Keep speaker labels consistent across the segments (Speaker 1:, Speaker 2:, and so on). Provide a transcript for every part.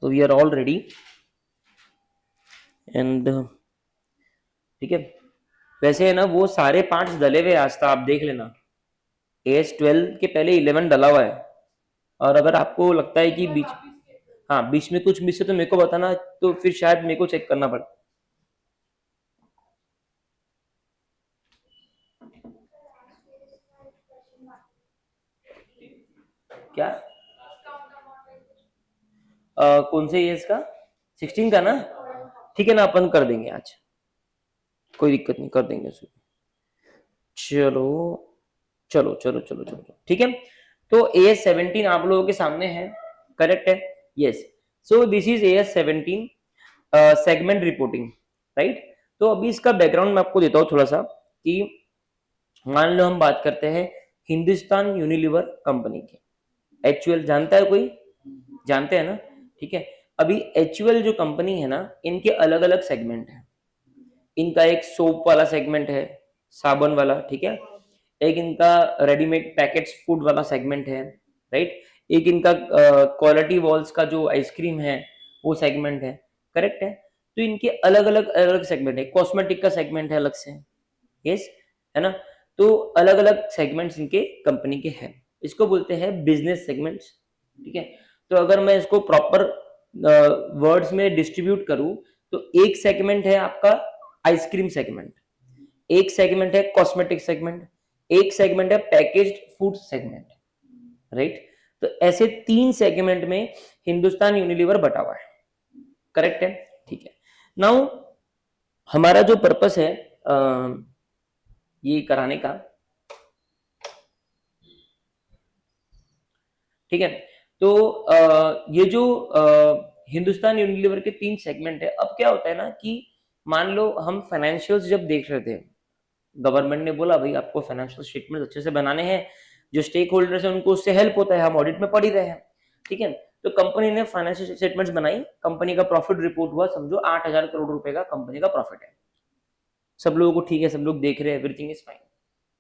Speaker 1: तो we are all ready and ठीक है। वैसे है ना वो सारे पार्ट्स डले हुए आज था, आप देख लेना। AS12 के पहले 11 डला हुआ है, और अगर आपको लगता है कि बीच हाँ बीच में कुछ मिस है तो मेरे को बताना, तो फिर शायद मेरे को चेक करना पड़े। क्या कौन से ईयर्स का? 16 का ना? ठीक है ना, अपन कर देंगे आज, कोई दिक्कत नहीं, कर देंगे उसको। चलो चलो चलो चलो चलो ठीक है। तो AS17 आप लोगों के सामने है, करेक्ट है? Yes. So this is AS17 segment reporting, right. तो अभी इसका बैकग्राउंड मैं आपको देता हूँ थोड़ा सा, कि मान लो हम बात करते हैं हिंदुस्तान यूनिलीवर कंपनी की। HUL जानता है कोई? जानते हैं ना? ठीक है। अभी HUL जो कंपनी है ना, इनके अलग अलग सेगमेंट है। इनका एक सोप वाला सेगमेंट है, साबुन वाला, ठीक है। एक इनका रेडीमेड पैकेट्स फूड वाला सेगमेंट है, राइट। एक इनका क्वालिटी वॉल्स का जो आइसक्रीम है वो सेगमेंट है, करेक्ट है। तो इनके अलग अलग अलग सेगमेंट है, कॉस्मेटिक का सेगमेंट है अलग से, यस, है ना। तो अलग अलग सेगमेंट्स इनके कंपनी के हैं, इसको बोलते हैं बिजनेस सेगमेंट्स, ठीक है। तो अगर मैं इसको प्रॉपर वर्ड्स में डिस्ट्रीब्यूट करूं, तो एक सेगमेंट है आपका आइसक्रीम सेगमेंट, एक सेगमेंट है कॉस्मेटिक सेगमेंट, एक सेगमेंट है पैकेज्ड फूड सेगमेंट, राइट। तो ऐसे 3 सेगमेंट में हिंदुस्तान यूनिलीवर बटा हुआ है, करेक्ट है? ठीक है। नाउ हमारा जो पर्पस है ये कराने का, ठीक है। तो ये जो हिंदुस्तान यूनिलीवर के 3 सेगमेंट है, अब क्या होता है ना कि मान लो हम फाइनेंशियल्स जब देख रहे थे, गवर्नमेंट ने बोला भाई आपको फाइनेंशियल स्टेटमेंट अच्छे से बनाने हैं, जो स्टेक होल्डर्स है उनको उससे हेल्प होता है, हम ऑडिट में पढ़ ही रहे हैं, ठीक है। तो कंपनी ने फाइनेंशियल स्टेटमेंट्स बनाई, कंपनी का प्रॉफिट रिपोर्ट हुआ, समझो 8,000 करोड़ रुपए का कंपनी का प्रॉफिट है। सब लोगों को ठीक है, सब लोग देख रहे हैं, एवरीथिंग इज फाइन।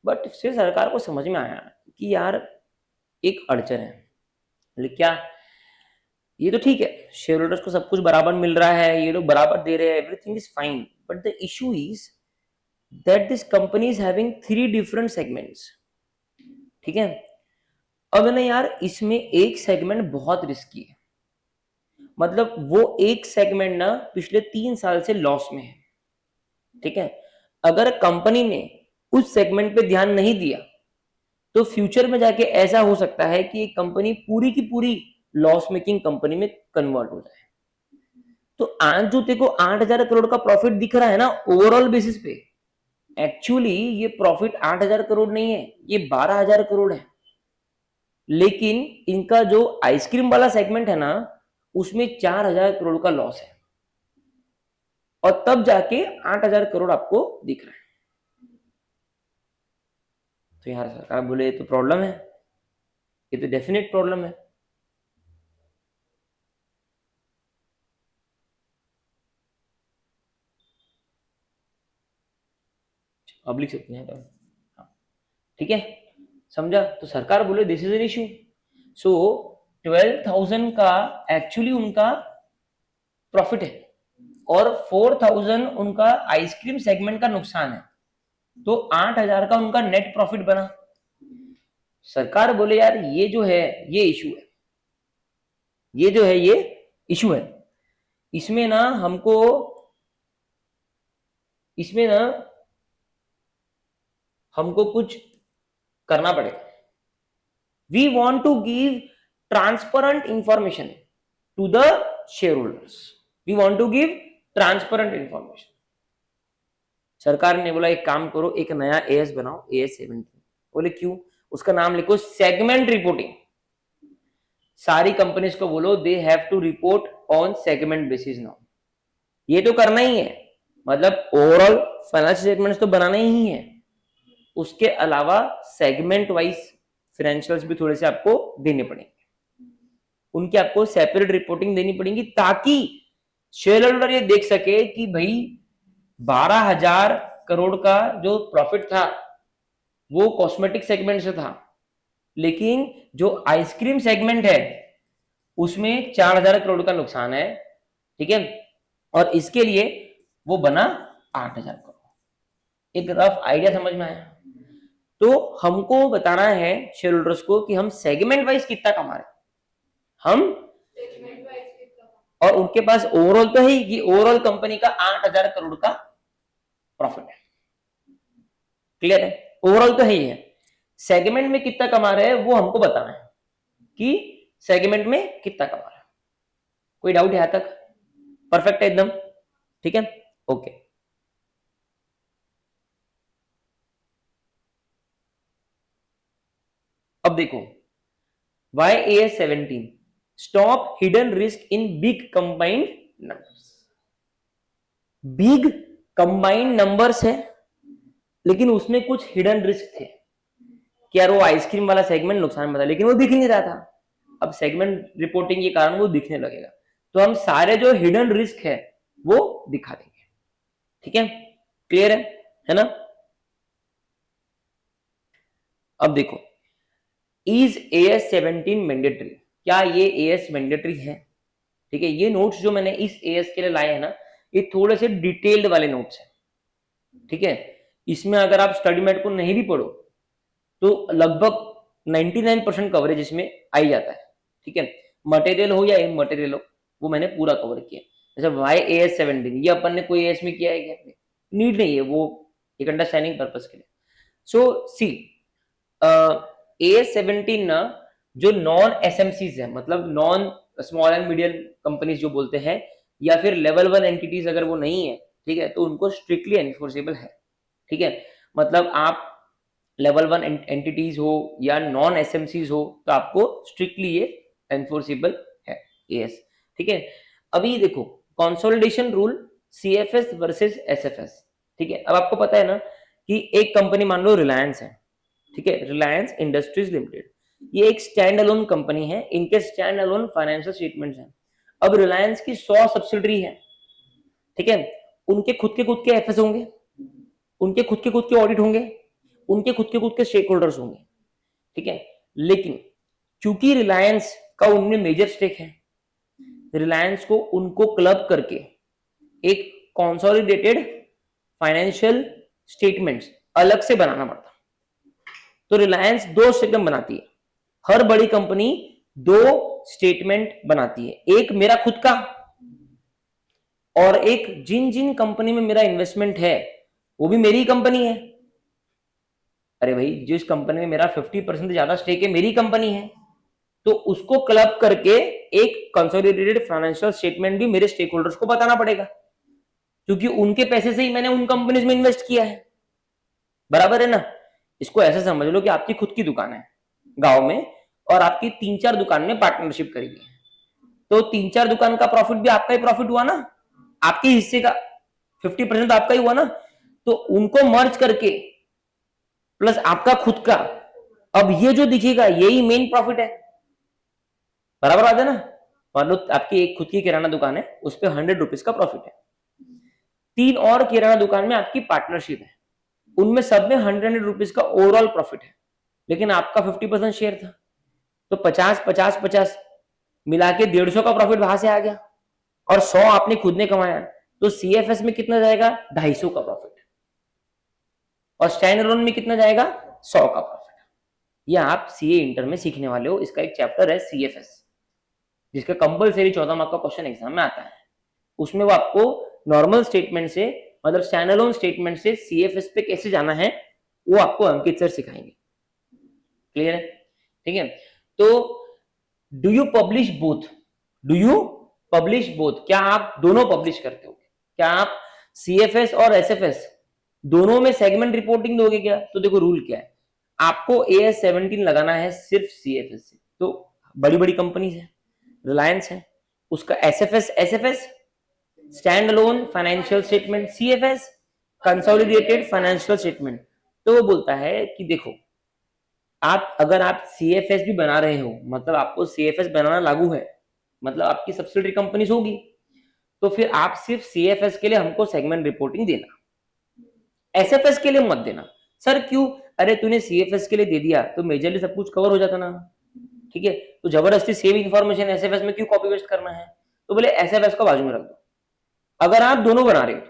Speaker 1: बट फिर सरकार को समझ में आया कि यार एक अड़चन है। बोले क्या? ये तो ठीक है, शेयर होल्डर्स को सब कुछ बराबर मिल रहा है, ये लोग बराबर दे रहे हैं, everything is fine, but the issue is that this company is having 3 different segments, ठीक है। अब ना यार इसमें एक सेगमेंट बहुत रिस्की है, मतलब वो एक सेगमेंट ना पिछले 3 साल से लॉस में है, ठीक है। अगर कंपनी ने उस सेगमेंट पे ध्यान नहीं दिया तो फ्यूचर में जाके ऐसा हो सकता है कि एक कंपनी पूरी की पूरी लॉस मेकिंग कंपनी में कन्वर्ट हो जाए। तो आज जो तेको 8,000 करोड़ का प्रॉफिट दिख रहा है ना ओवरऑल बेसिस पे, एक्चुअली ये प्रॉफिट 8,000 करोड़ नहीं है, ये 12,000 करोड़ है। लेकिन इनका जो आइसक्रीम वाला सेगमेंट है ना, उसमें 4,000 करोड़ का लॉस है, और तब जाके 8,000 करोड़ आपको दिख रहा है। तो यार सरकार बोले ये तो प्रॉब्लम है, ये तो डेफिनेट प्रॉब्लम है। अब लिख सकते हैं, ठीक है, समझा। तो सरकार बोले दिस इज एन इश्यू। सो 12,000 का एक्चुअली उनका प्रॉफिट है, और 4,000 उनका आइसक्रीम सेगमेंट का नुकसान है, तो 8,000 का उनका नेट प्रॉफिट बना। सरकार बोले यार ये जो है ये इशू है, ये जो है ये इशू है, इसमें ना हमको, इसमें ना हमको कुछ करना पड़ेगा। We want to give transparent information to the shareholders, we want to give transparent information. सरकार ने बोला एक काम करो, एक नया एएस बनाओ, AS17। बोले क्यों? उसका नाम लिखो सेगमेंट रिपोर्टिंग। सारी कंपनीज को बोलो they have to report on segment basis now. ये तो करना ही है, मतलब ओवरऑल फाइनेंशियल स्टेटमेंट्स तो बनाना ही है, उसके अलावा सेगमेंट वाइज फाइनेंशियल्स भी थोड़े से आपको देने पड़ेंगे, उनकी आपको सेपरेट रिपोर्टिंग देनी पड़ेगी, ताकि शेयर होल्डर ये देख सके कि भाई 12,000 करोड़ का जो प्रॉफिट था वो कॉस्मेटिक सेगमेंट से था, लेकिन जो आइसक्रीम सेगमेंट है उसमें 4000 करोड़ का नुकसान है, ठीक है, और इसके लिए वो बना 8000 करोड़। एक रफ आइडिया समझ में आया? तो हमको बताना है शेयर होल्डर्स को कि हम सेगमेंट वाइज कितना कमा रहे हम, और उनके पास ओवरऑल तो है कि ओवरऑल कंपनी का 8000 करोड़ का प्रॉफिट है। क्लियर है? ओवरऑल तो है ही है, सेगमेंट में कितना कमा रहे हैं वो हमको बताना है कि सेगमेंट में कितना कमा रहे हैं। कोई डाउट यहां तक? परफेक्ट है एकदम, ठीक है, ओके। अब देखो, YAS17 stop hidden risk in big combined numbers. Big combined numbers है, लेकिन उसमें कुछ हिडन रिस्क थे कि यार वो आइसक्रीम वाला सेगमेंट नुकसान में था, लेकिन वो दिख नहीं रहा था। अब सेगमेंट रिपोर्टिंग के कारण वो दिखने लगेगा, तो हम सारे जो हिडन रिस्क है वो दिखा देंगे, ठीक है, क्लियर है ना? अब देखो, इज AS17 मैंडेटरी? क्या ये AS मैंडेटरी है? ठीक है, ये नोट्स जो मैंने इस AS के लिए लाए हैं ना, ये थोड़े से डिटेल्ड वाले नोट्स हैं, ठीक है। इसमें अगर आप स्टडी मेट को नहीं भी पढ़ो तो लगभग 99% कवरेज इसमें आ ही जाता है, ठीक है। मटेरियल हो या इमटेरियल हो, वो मैंने पूरा कवर किया। जैसे YAS17 ये अपन ने कोई AS में किया है क्या? नीड नहीं है, वो एक अंडरस्टैंडिंग पर्पस के लिए। सो सी AS17 ना, जो नॉन SMCs है, मतलब non small and medium companies जो बोलते हैं, या फिर लेवल 1 एंटिटीज अगर वो नहीं है, ठीक है, तो उनको स्ट्रिक्टली एनफोर्सेबल है, ठीक है। मतलब आप लेवल 1 एंटिटीज हो या नॉन एसएमसीज हो, तो आपको स्ट्रिक्टली ये एनफोर्सेबल है एएस, ठीक है। अभी देखो, consolidation rule CFS versus SFS, ठीक है। अब आपको पता है ना कि एक कंपनी मान लो रिलायंस है, ठीक है, रिलायंस इंडस्ट्रीज लिमिटेड, ये एक स्टैंड अलोन कंपनी है, इनके स्टैंड अलोन फाइनेंशियल स्टेटमेंट्स हैं। अब रिलायंस की 100 सब्सिडरी है, ठीक है, उनके खुद के एफएस होंगे, उनके खुद के ऑडिट होंगे, उनके खुद के स्टेक होल्डर्स होंगे, ठीक है। लेकिन चूंकि रिलायंस का उनमें मेजर स्टेक है, रिलायंस को उनको क्लब करके एक कंसोलिडेटेड फाइनेंशियल स्टेटमेंट्स अलग से बनाना पड़ता। तो रिलायंस 2 स्टेटमेंट बनाती है, हर बड़ी कंपनी 2 स्टेटमेंट बनाती है, एक मेरा खुद का और एक जिन जिन कंपनी में मेरा इन्वेस्टमेंट है वो भी मेरी कंपनी है। अरे भाई, जिस कंपनी में मेरा 50% ज्यादा स्टेक है, मेरी कंपनी है, तो उसको क्लब करके एक कंसोलिडेटेड फाइनेंशियल स्टेटमेंट भी मेरे स्टेक होल्डर्स को बताना पड़ेगा, क्योंकि उनके पैसे से ही मैंने उन कंपनीज में इन्वेस्ट किया है, बराबर है ना? इसको ऐसे समझ लो कि आपकी खुद की दुकान है गांव में, और आपकी 3-4 दुकान में पार्टनरशिप करेगी, तो 3-4 दुकान का प्रॉफिट भी आपका ही प्रॉफिट हुआ ना, आपके हिस्से का 50% आपका ही हुआ ना, तो उनको मर्ज करके प्लस आपका खुद का, अब ये जो दिखेगा यही मेन प्रॉफिट है, बराबर बात है ना? मान लो आपकी एक खुद की किराना दुकान है, उस पर 100 रुपीज का प्रॉफिट है, 3 और किराना दुकान में आपकी पार्टनरशिप है, उनमें सब में 100 रुपीज का ओवरऑल प्रॉफिट है, लेकिन आपका 50% शेयर था, तो 50-50-50 मिला के 150 का प्रॉफिट वहां से आ गया, और 100 आपने खुद ने कमाया, तो सीएफएस में कितना जाएगा? 250 का प्रॉफिट, और स्टैंड अलोन में कितना जाएगा? 100 का प्रॉफिट। ये आप सीए इंटर में सीखने वाले हो, इसका एक चैप्टर है सीएफएस, जिसका कंपलसरी 14 मार्क का क्वेश्चन एग्जाम में आता है। उसमें वो आपको नॉर्मल स्टेटमेंट से, मतलब स्टैंड अलोन स्टेटमेंट से सीएफएस पे कैसे जाना है, वो आपको अंकित सर सिखाएंगे, क्लियर है? ठीक है, तो do you publish both? Do you publish both? क्या आप दोनों पब्लिश करते हो? क्या आप सीएफएस और एसएफएस दोनों में सेगमेंट रिपोर्टिंग दोगे क्या? तो देखो रूल क्या है, आपको AS17 लगाना है सिर्फ सीएफएस से, तो बड़ी बड़ी कंपनीज है, रिलायंस है, उसका SFS stand alone financial statement, CFS consolidated financial statement. तो वो बोलता है कि देखो, आप अगर आप सीएफएस भी बना रहे हो, मतलब आपको सीएफएस बनाना लागू है, मतलब आपकी सब्सिडरी कंपनीज होगी, तो फिर आप सिर्फ सीएफएस के लिए हमको सेगमेंट रिपोर्टिंग देना, एसएफएस के लिए मत देना। सर क्यों? अरे तूने सीएफएस के लिए दे दिया तो मेजरली सब कुछ कवर हो जाता ना, ठीक है, तो जबरदस्ती सेम इंफॉर्मेशन एसएफएस में क्यों कॉपी पेस्ट करना है? तो बोले एसएफएस को बाजू में रख दो। अगर आप दोनों बना रहे हो,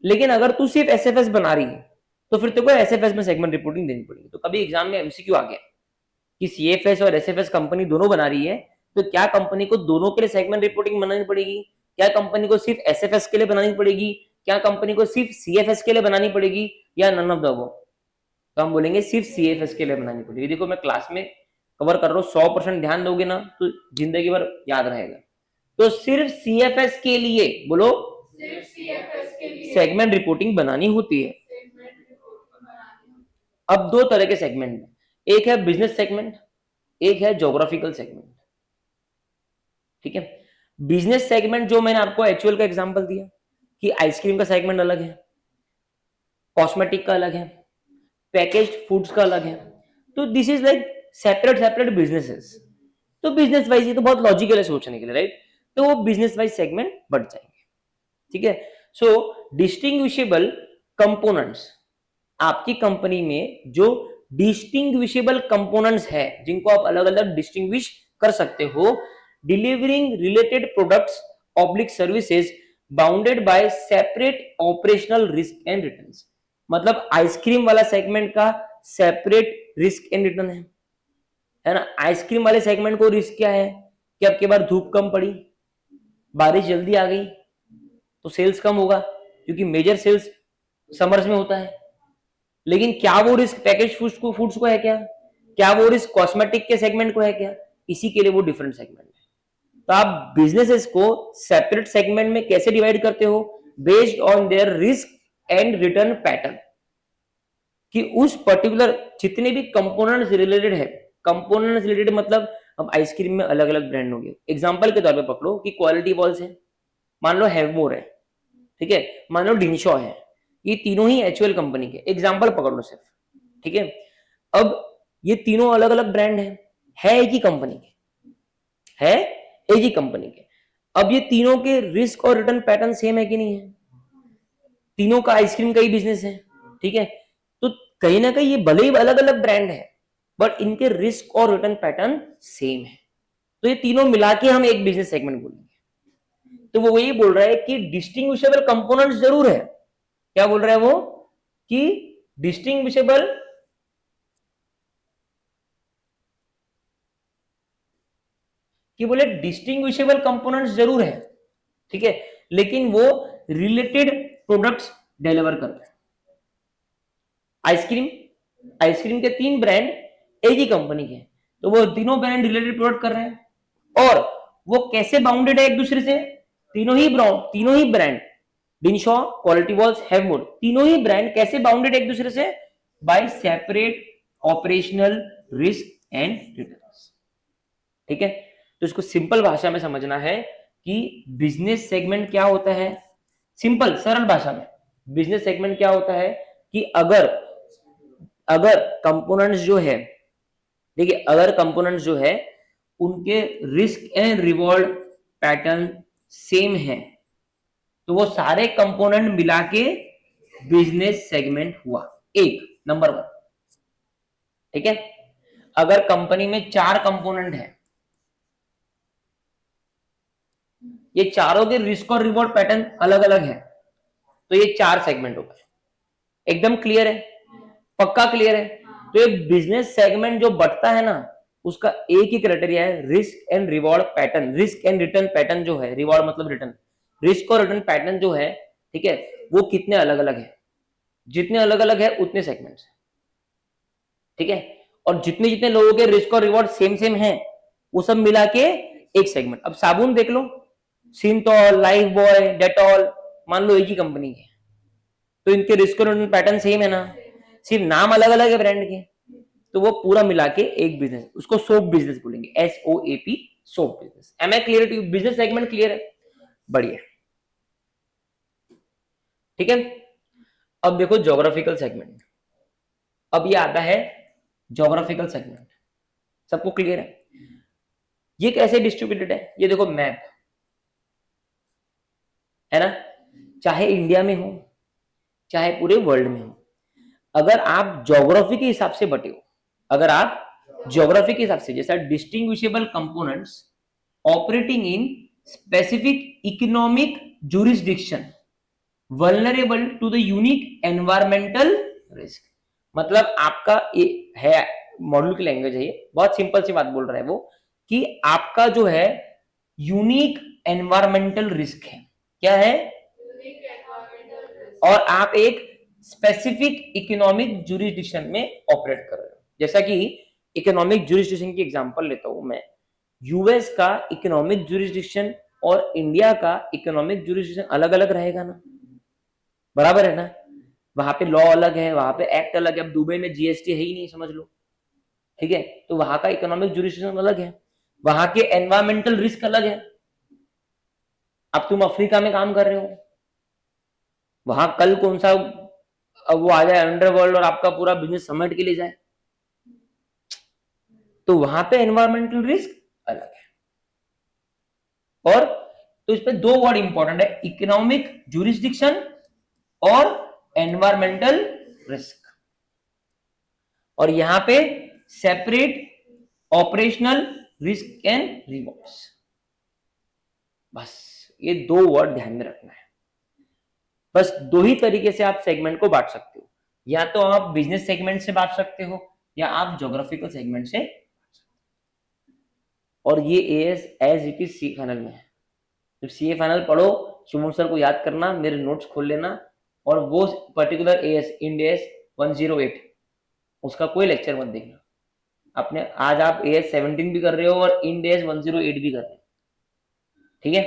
Speaker 1: लेकिन अगर तू सिर्फ एसएफएस बना रही है तो फिर तेरे को एसएफएस में सेगमेंट रिपोर्टिंग देनी पड़ेगी। तो कभी एग्जाम में एमसीक्यू आ गया कि सीएफएस और एसएफएस कंपनी दोनों बना रही है, तो क्या कंपनी को दोनों के लिए सेगमेंट रिपोर्टिंग बनानी पड़ेगी? क्या कंपनी को सिर्फ एसएफएस के लिए बनानी पड़ेगी? क्या कंपनी को सिर्फ सीएफएस के लिए बनानी पड़ेगी, या नन ऑफ द अबव? तो हम बोलेंगे सिर्फ सीएफएस के लिए बनानी पड़ेगी। देखो मैं क्लास में कवर कर रहा हूँ, 100% ध्यान दोगे ना तो जिंदगी भर याद रहेगा। तो सिर्फ सीएफएस के लिए, बोलो, सिर्फ सीएफएस के लिए सेगमेंट रिपोर्टिंग बनानी होती है। अब दो तरह के सेगमेंट हैं, एक है बिजनेस सेगमेंट, एक है ज्योग्राफिकल सेगमेंट। ठीक है, बिजनेस सेगमेंट जो मैंने आपको एचयूएल का एग्जांपल दिया कि आइसक्रीम का सेगमेंट अलग है, कॉस्मेटिक का अलग है, पैकेज्ड फूड्स का अलग है, तो this is like separate businesses. तो बिजनेस वाइज ये तो बहुत लॉजिकल है सोचने के लिए, राइट? तो वो बिजनेस वाइज सेगमेंट बढ़ जाएंगे। ठीक है, सो डिस्टिंग्विशेबल कंपोनेंट्स, आपकी कंपनी में जो डिस्टिंग्विशेबल कंपोनेंट्स है जिनको आप अलग अलग डिस्टिंग्विश कर सकते हो, delivering related products oblique services bounded by separate operational risk and returns. मतलब आइसक्रीम वाला सेगमेंट का सेपरेट रिस्क एंड रिटर्न है ना। आइसक्रीम वाले सेगमेंट को रिस्क क्या है कि अब के बार धूप कम पड़ी, बारिश जल्दी आ गई तो सेल्स कम होगा, क्योंकि मेजर सेल्स समर्स में होता है। लेकिन क्या वो रिस्क पैकेज फूड्स को है क्या वो रिस्क कॉस्मेटिक के सेगमेंट को है क्या? इसी के लिए वो डिफरेंट सेगमेंट है। तो आप बिजनेसेस को सेपरेट सेगमेंट में कैसे डिवाइड करते हो? Based on their risk and return pattern, कि उस पर्टिकुलर जितने भी कंपोनेंट्स रिलेटेड है, कंपोनेंट्स रिलेटेड मतलब अब आइसक्रीम में अलग अलग ब्रांड होंगे। एग्जांपल के तौर पे पकड़ो कि क्वालिटी वॉल्स है, मान लो हैवमोर है, ठीक है, मान लो डिनशॉ है, ये तीनों ही एचयूएल कंपनी के, एग्जांपल पकड़ लो सिर्फ। ठीक है, अब ये तीनों अलग अलग ब्रांड है एक ही कंपनी के, है एक ही कंपनी के। अब ये तीनों के रिस्क और रिटर्न पैटर्न सेम है कि नहीं है? तीनों का आइसक्रीम का ही बिजनेस है, ठीक है, तो कहीं ना कहीं ये भले ही अलग अलग ब्रांड है बट इनके रिस्क और रिटर्न पैटर्न सेम है। तो ये तीनों मिला के हम एक बिजनेस सेगमेंट बोलेंगे। तो वो वही बोल रहा है कि डिस्टिंग्विशेबल कंपोनेंट्स जरूर है। क्या बोल रहा है वो? कि डिस्टिंग्विशेबल डिस्टिंग्विशेबल कंपोनेंट्स जरूर है, ठीक है, लेकिन वो रिलेटेड प्रोडक्ट्स डिलीवर करते हैं। आइसक्रीम के 3 ब्रांड एक ही कंपनी के, तो वो तीनों ब्रांड रिलेटेड प्रोडक्ट कर रहे हैं। और वो कैसे बाउंडेड है एक दूसरे से? तीनों ही brand Dinshaw, Kwality Wall's, Havmor, तीनों ही ब्रांड कैसे बाउंडेड एक दूसरे से? By separate operational risk and returns. ठीक है, तो इसको सिंपल भाषा में समझना है कि बिजनेस सेगमेंट क्या होता है। सिंपल सरल भाषा में बिजनेस सेगमेंट क्या होता है कि अगर कंपोनेंट्स जो है, देखिए, अगर कंपोनेंट्स जो है उनके risk and reward pattern same है तो वो सारे कंपोनेंट मिला के बिजनेस सेगमेंट हुआ, एक नंबर 1। ठीक है, अगर कंपनी में 4 कंपोनेंट है, ये चारों के रिस्क और रिवॉर्ड पैटर्न अलग अलग है, तो ये 4 सेगमेंट हो गए। एकदम क्लियर है? पक्का क्लियर है? तो ये बिजनेस सेगमेंट जो बढ़ता है ना, उसका एक ही क्राइटेरिया है, risk and reward pattern, risk and return pattern जो है, रिवॉर्ड मतलब रिटर्न, रिस्क और रिटर्न पैटर्न जो है, ठीक है, वो कितने अलग अलग है। जितने अलग अलग है उतने सेगमेंट्स, ठीक है, और जितने जितने लोगों के रिस्क और रिवॉर्ड सेम सेम है वो सब मिला के एक सेगमेंट। अब साबुन देख लो, सिंथॉल, लाइफ बॉय, डेटॉल, मान लो एक ही कंपनी के, तो इनके रिस्क और रिटर्न पैटर्न सेम है ना, सिर्फ नाम अलग अलग है ब्रांड के, तो वो पूरा मिला के एक बिजनेस, उसको सोप बिजनेस बोलेंगे, SOAP, soap business. Am I clear to you? Business segment clear है? बढ़िया, ठीक है। अब देखो ज्योग्राफिकल सेगमेंट, अब ये आता है ज्योग्राफिकल सेगमेंट, सबको क्लियर है? ये कैसे डिस्ट्रीब्यूटेड है? ये देखो मैप है ना, चाहे इंडिया में हो चाहे पूरे वर्ल्ड में हो, अगर आप ज्योग्राफी के हिसाब से बटे हो, अगर आप ज्योग्राफी के हिसाब से, जैसा distinguishable components operating in specific economic jurisdiction vulnerable to the unique environmental risk. मतलब आपका ये है मॉड्यूल की लैंग्वेज है, ये बहुत सिंपल सी बात बोल रहा है वो कि आपका जो है यूनिक एनवायरमेंटल रिस्क है। क्या है? और आप एक स्पेसिफिक इकोनॉमिक जुरिस्डिक्शन में ऑपरेट कर रहे हो। जैसा कि इकोनॉमिक जुरिस्डिक्शन की एग्जांपल लेता हूं मैं, यूएस का इकोनॉमिक जुरिस्डिक्शन और इंडिया का इकोनॉमिक जुरिस्डिक्शन अलग अलग रहेगा ना, बराबर है ना? वहां पे लॉ अलग है, वहां पे एक्ट अलग है। अब दुबई में जीएसटी है ही नहीं, समझ लो, ठीक है? तो वहां का इकोनॉमिक जुरिस्डिक्शन अलग है, वहां के एनवायरमेंटल रिस्क अलग है। अब तुम अफ्रीका में काम कर रहे हो, वहां कल कौन सा वो आ जाए अंडरवर्ल्ड और आपका पूरा बिजनेस समेट के लिए जाए, तो वहां पे एनवायरमेंटल रिस्क अलग है। और तो इस पे दो वर्ड इंपॉर्टेंट है, इकोनॉमिक जुरिस्डिक्शन और एनवायरमेंटल रिस्क। और यहां पे separate operational risk and rewards. बस ये दो वर्ड ध्यान में रखना है। बस दो ही तरीके से आप सेगमेंट को बांट सकते हो, या तो आप बिजनेस सेगमेंट से बांट सकते हो या आप ज्योग्राफिकल सेगमेंट से। और ये AS as it is C final में है। जब सी फाइनल पढ़ो, शुभम सर को याद करना, मेरे नोट्स खोल लेना, और वो पर्टिकुलर एएस इंड एएस 108 उसका कोई लेक्चर मत देखना। अपने आज आप एएस 17 भी कर रहे हो और इंड एएस 108 भी कर रहे हो, ठीक है?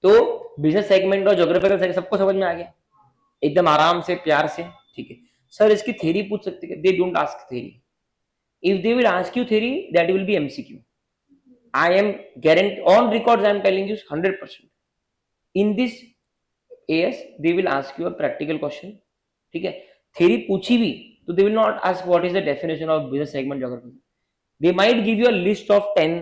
Speaker 1: तो बिजनेस सेगमेंट और ज्योग्राफिकल सेगमेंट सबको समझ में आ गया एकदम आराम से, प्यार से, ठीक है? सर इसकी थ्योरी पूछ सकते हैं? They don't ask theory. If they will ask you theory, that will be MCQ. I am guarantee on records, I am telling you 100%. In this AS, they will ask you a practical question, ठीक है? Theory पूछी भी तो they will not ask what is the definition of business segment geography. They might give you a list of 10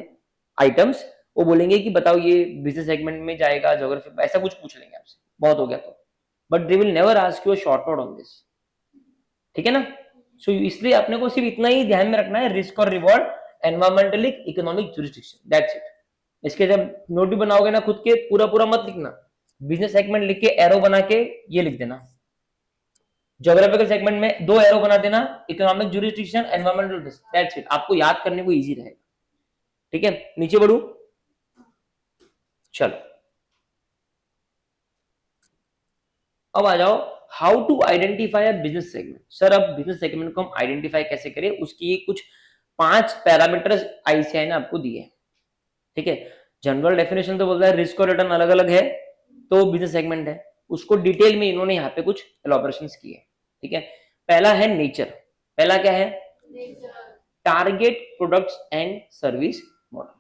Speaker 1: items. वो बोलेंगे कि बताओ ये बिजनेस सेगमेंट में जाएगा, ज्योग्राफी, ऐसा कुछ पूछ लेंगे आपसे, बहुत हो गया तो। But they will never ask you a short note on this, ठीक है ना? सो इसलिए अपने को सिर्फ इतना ही ध्यान में रखना है, रिस्क और reward, environmentally economic jurisdiction, that's it. इसके जब नोट भी बनाओगे ना खुद के, पूरा पूरा मत लिखना, बिजनेस सेगमेंट लिख के एरो बना के ये लिख देना। ज्योग्राफिकल सेगमेंट में 2 एरो बना देना, economic jurisdiction, environmental risk, that's it. आपको याद करने को इजी रहेगा, ठीक है? नीचे बढ़ू, चलो अब आ जाओ, how to identify a business segment. Sir अब बिजनेस सेगमेंट को हम आइडेंटिफाई कैसे करें, उसकी कुछ 5 पैरामीटर्स आईसीआई ने आपको दिए, ठीक है? जनरल डेफिनेशन तो बोलता है रिस्क और रिटर्न अलग अलग है तो बिजनेस सेगमेंट है, उसको डिटेल में इन्होंने यहाँ पे कुछ एलॉबरेशंस किए, ठीक है? पहला है नेचर। पहला क्या है? Target products and service model.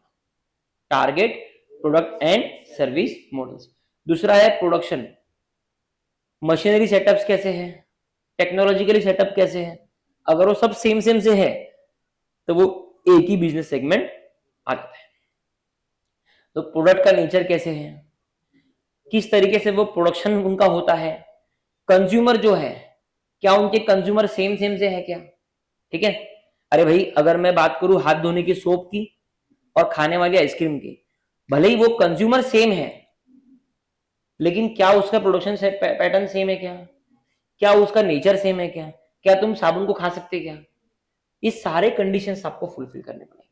Speaker 1: Target product and service models. दूसरा है प्रोडक्शन, मशीनरी सेटअप्स कैसे हैं, टेक्नोलॉजिकली सेटअप कैसे है। अगर वो सब सेम सेम से है तो वो एक ही बिजनेस सेगमेंट आ जाता है। तो प्रोडक्ट का नेचर कैसे है, किस तरीके से वो प्रोडक्शन उनका होता है, कंज्यूमर जो है क्या उनके कंज्यूमर सेम सेम से है क्या, ठीक है? अरे भाई अगर मैं बात करूं हाथ धोने की सोप की और खाने वाली आइसक्रीम की, भले ही वो कंज्यूमर सेम है, लेकिन क्या उसका प्रोडक्शन पैटर्न सेम है क्या, क्या उसका नेचर सेम है क्या, क्या तुम साबुन को खा सकते क्या? ये सारे कंडीशंस आपको फुलफिल करने पड़ेंगे,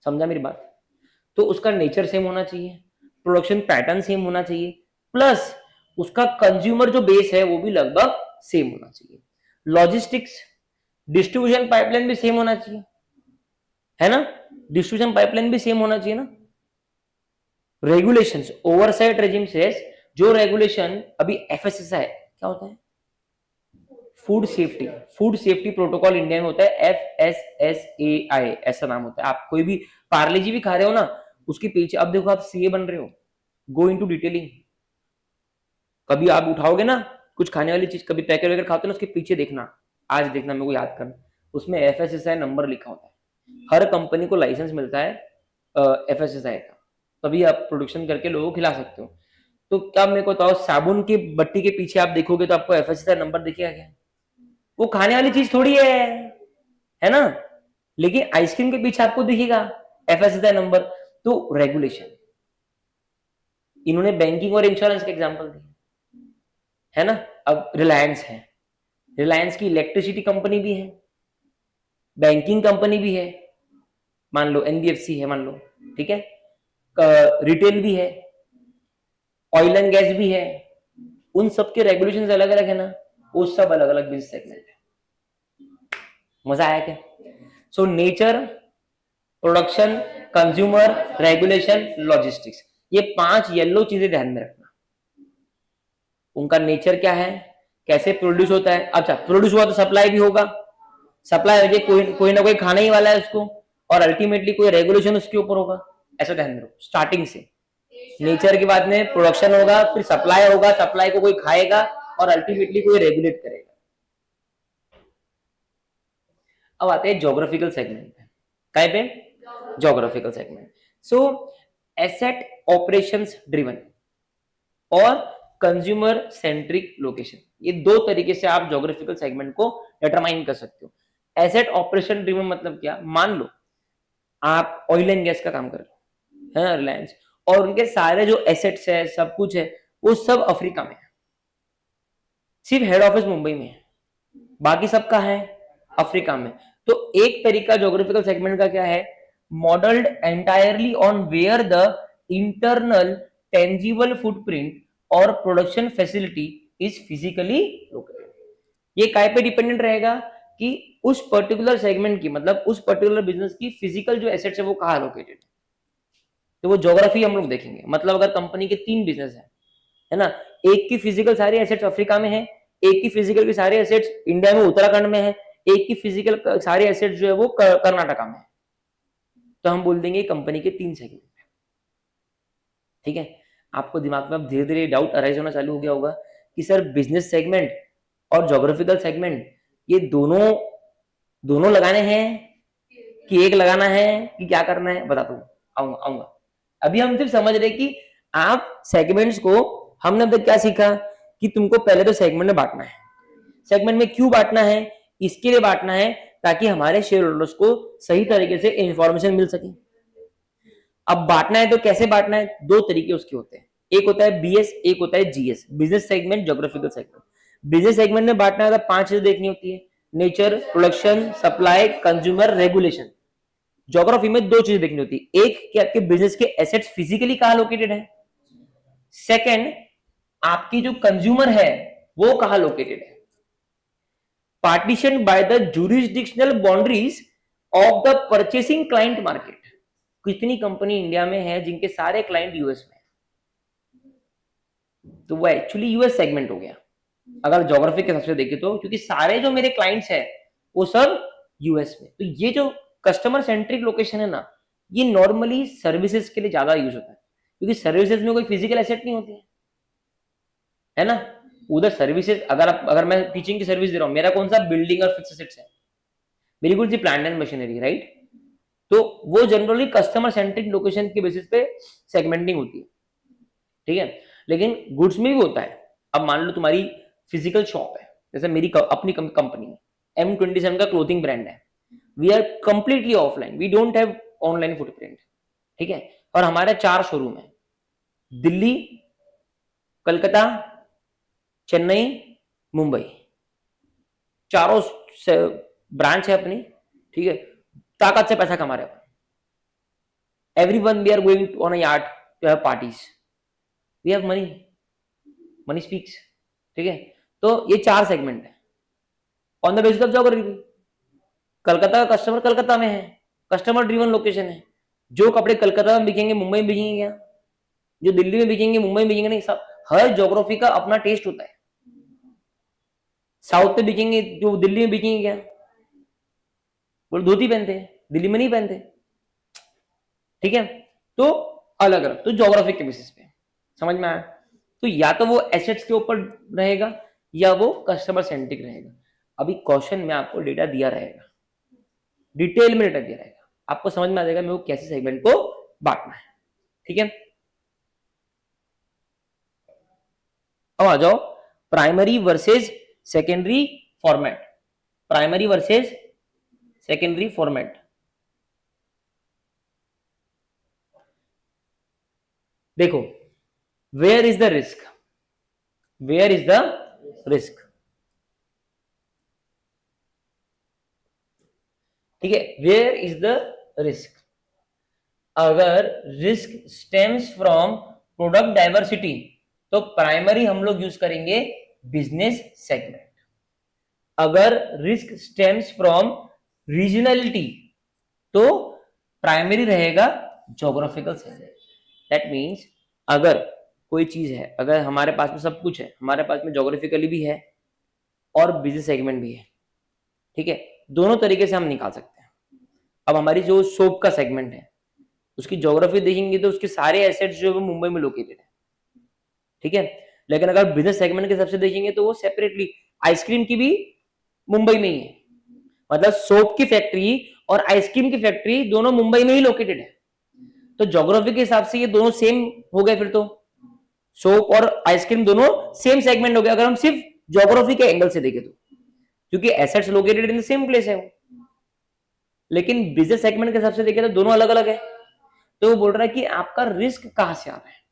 Speaker 1: समझा मेरी बात? तो उसका नेचर सेम होना चाहिए, प्रोडक्शन पैटर्न सेम होना चाहिए, प्लस उसका कंज्यूमर जो बेस है वो भी लगभग सेम होना चाहिए। लॉजिस्टिक्स, डिस्ट्रीब्यूशन पाइपलाइन भी सेम होना चाहिए, है ना? डिस्ट्रीब्यूशन पाइपलाइन भी सेम होना चाहिए ना? रेगुलेशंस, ओवरसाइट रेजिम से, जो रेगुलेशन अभी एफएसएसआई क्या होता है, फूड सेफ्टी प्रोटोकॉल इंडिया में होता है, एफएसएसएआई ऐसा नाम होता है। आप कोई भी पार्ले जी भी खा रहे हो ना, उसके पीछे अब देखो आप सीए बन रहे हो, गो इनटू डिटेलिंग। कभी आप उठाओगे ना कुछ खाने वाली चीज, कभी पैकेट वगैरह खाते हो ना, उसके पीछे देखना, आज देखना, मेरे को याद करना, उसमें एफएसएसआई नंबर लिखा होता है। हर कंपनी को लाइसेंस मिलता है एफएसएसआई का, तभी आप प्रोडक्शन करके लोगों को खिला सकते हो। तो क्या मेरे को बताओ, साबुन की बट्टी के पीछे आप देखोगे तो आपको एफएसएसआई नंबर दिखेगा क्या? वो खाने वाली चीज थोड़ी है ना? लेकिन आइसक्रीम के पीछे आपको दिखेगा एफएसएसआई नंबर, तो रेगुलेशन। इन्होंने बैंकिंग और इंश्योरेंस के एग्जांपल दिए, है ना। अब रिलायंस है, रिलायंस की इलेक्ट्रिसिटी कंपनी भी है, बैंकिंग कंपनी भी है, मान लो एनबीएफसी है, मान लो, ठीक है, रिटेल भी है, ऑयल एंड गैस भी है। उन सबके रेगुलेशंस अलग अलग है ना, वो सब अलग अलग बिजनेस सेगमेंट है। मजा आया क्या? So nature, production, consumer, regulation, logistics, ये 5 येलो चीजें ध्यान में रखना। उनका नेचर क्या है, कैसे प्रोड्यूस होता है। अच्छा, प्रोड्यूस हुआ तो सप्लाई भी होगा, सप्लाई हो कोई ना कोई खाने ही वाला है उसको, और अल्टीमेटली कोई रेगुलेशन उसके ऊपर होगा। ऐसा ध्यान रखो स्टार्टिंग से। नेचर के बाद में प्रोडक्शन होगा, फिर सप्लाई होगा, सप्लाई को कोई खाएगा, और अल्टीमेटली कोई रेगुलेट करेगा। अब आते हैं ज्योग्राफिकल सेगमेंट पे। काय पे? Geographical segment. So asset operations driven और कंज्यूमर सेंट्रिक लोकेशन, ये दो तरीके से आप ज्योग्राफिकल सेगमेंट को डिटरमाइन कर सकते हो। एसेट ऑपरेशन ड्रिवन मतलब क्या? मान लो आप ऑयल एंड गैस का काम कर रहे हो, है रिलायंस, और उनके सारे जो एसेट्स है, सब कुछ है, वो सब अफ्रीका में है, सिर्फ हेड ऑफिस मुंबई में है, बाकी सब कहाँ है? अफ्रीका में। तो एक तरीका ज्योग्राफिकल सेगमेंट का क्या है? Modelled entirely on where the internal tangible footprint और production facility is physically located. ये काय पे डिपेंडेंट रहेगा कि उस पर्टिकुलर सेगमेंट की, मतलब उस पर्टिकुलर बिजनेस की फिजिकल जो एसेट्स है वो कहाँ लोकेटेड है। तो वो ज्योग्राफी हम लोग देखेंगे। मतलब अगर कंपनी के 3 बिजनेस है ना, एक की फिजिकल सारी एसेट्स अफ्रीका में है, एक की फिजिकल की सारी एसेट्स इंडिया में उत्तराखंड में है, एक की फिजिकल सारी एसेट्स जो है वो कर्नाटका में है, तो हम बोल देंगे कंपनी के 3 सेगमेंट। ठीक है, आपको दिमाग में अब धीरे धीरे डाउट अराइज होना चालू हो गया होगा कि सर बिजनेस सेगमेंट और ज्योग्राफिकल सेगमेंट ये दोनों दोनों लगाने हैं कि एक लगाना है कि क्या करना है? बताता हूँ, आऊंगा आऊंगा। अभी हम सिर्फ समझ रहे कि आप सेगमेंट्स को, हमने अब तक क्या सीखा कि तुमको पहले तो सेगमेंट में बांटना है। सेगमेंट में क्यों बांटना है? इसके लिए बांटना है ताकि हमारे शेयर होल्डर्स को सही तरीके से इंफॉर्मेशन मिल सके। अब बांटना है तो कैसे बांटना है? 2 तरीके उसके होते हैं, एक होता है बीएस, एक होता है GS, business segment, geographical segment. Business segment में बांटना है तो 5 चीजें देखनी होती है, nature, production, supply, consumer, regulation. Geography में 2 चीजें देखनी होती है, एक कि आपके बिजनेस के एसेट्स फिजिकली कहां लोकेटेड है, सेकंड आपकी जो कंज्यूमर है वो कहां लोकेटेड है। Partition by the jurisdictional boundaries of the purchasing client market. कितनी कंपनी इंडिया में है जिनके सारे क्लाइंट यूएस में, तो वो एक्चुअली यूएस सेगमेंट हो गया अगर ज्योग्राफी के हिसाब से देखें तो, क्योंकि सारे जो मेरे क्लाइंट्स हैं वो सब यूएस में। तो ये जो कस्टमर सेंट्रिक लोकेशन है ना, ये नॉर्मली सर्विसेज के लिए ज्यादा यूज होता है, क्योंकि सर्विसेज में कोई फिजिकल एसेट नहीं होती है ना। उधर सर्विसेज, अगर मैं टीचिंग की सर्विस दे रहा हूं, मेरा कौन सा बिल्डिंग और फिक्स एसेट्स है, वेरी गुड जी, प्लांट एंड मशीनरी, राइट। तो वो जनरली कस्टमर सेंट्रिक लोकेशन के बेसिस पे सेगमेंटिंग होती है, ठीक है। लेकिन गुड्स में भी होता है। अब मान लो तुम्हारी फिजिकल शॉप है, जैसे मेरी अपनी कंपनी है, M27 का क्लोथिंग ब्रांड है, we are completely offline, we don't have online footprint, ठीक है। और हमारे 4 शोरूम है, दिल्ली, कलकत्ता, चेन्नई, मुंबई, चारों ब्रांच है अपनी, ठीक है। ताकत से पैसा कमा रहे हैं, everyone we are going on a yacht to have parties, we have money, money speaks, ठीक है। तो ये 4 सेगमेंट है on the basis of geography. Calcutta का कस्टमर कलकत्ता में है, कस्टमर ड्रिवन लोकेशन है, जो कपड़े कलकत्ता में बिकेंगे मुंबई में बिकेंगे क्या, जो दिल्ली में बिकेंगे मुंबई में बिकेंगे नहीं, सब हर ज्योग्राफी का अपना टेस्ट होता है। साउथ में बिकेंगे जो दिल्ली में बिकेंगे क्या, वो धोती पहनते हैं, दिल्ली में नहीं पहनते, ठीक है। तो अलग अलग, तो ज्योग्राफी के बेसिस पे, समझ में आया। तो या तो वो एसेट्स के ऊपर रहेगा या वो कस्टमर सेंट्रिक रहेगा। अभी क्वेश्चन में आपको डेटा दिया रहेगा, डिटेल में डेटा दिया रहेगा, आपको समझ में आ जाएगा मेरे को कैसे सेगमेंट को बांटना है, ठीक है। अब आ जाओ primary versus secondary format. Primary versus secondary format, देखो, where is the risk, where is the risk, ठीक है, वेयर इज द रिस्क। अगर risk stems from product diversity तो प्राइमरी हम लोग यूज करेंगे बिजनेस सेगमेंट। अगर रिस्क स्टेम्स फ्रॉम रीजनलिटी तो प्राइमरी रहेगा ज्योग्राफिकल सेगमेंट। दैट मीन्स अगर कोई चीज है, अगर हमारे पास में सब कुछ है, हमारे पास में ज्योग्राफिकली भी है और बिजनेस सेगमेंट भी है, ठीक है, दोनों तरीके से हम निकाल सकते हैं। अब हमारी जो सोप का सेगमेंट है उसकी ज्योग्राफी देखेंगे तो उसके सारे एसेट्स जो है वो मुंबई में लोकेटेड है, ठीक है। लेकिन अगर बिजनेस सेगमेंट के हिसाब से देखेंगे तो वो सेपरेटली, आइसक्रीम की भी मुंबई में ही है, मतलब सोप की फैक्ट्री और आइसक्रीम की फैक्ट्री दोनों मुंबई में ही लोकेटेड है। तो ज्योग्राफी के हिसाब से ये दोनों सेम हो गए, फिर तो सोप और आइसक्रीम दोनों सेम सेगमेंट हो गए अगर हम सिर्फ ज्योग्राफी के एंगल से देखें तो, क्योंकि assets located in the same place है। लेकिन बिजनेस सेगमेंट के हिसाब से देखें तो दोनों अलग अलग है। तो वो बोल रहा है कि आपका रिस्क कहां से आ रहा है।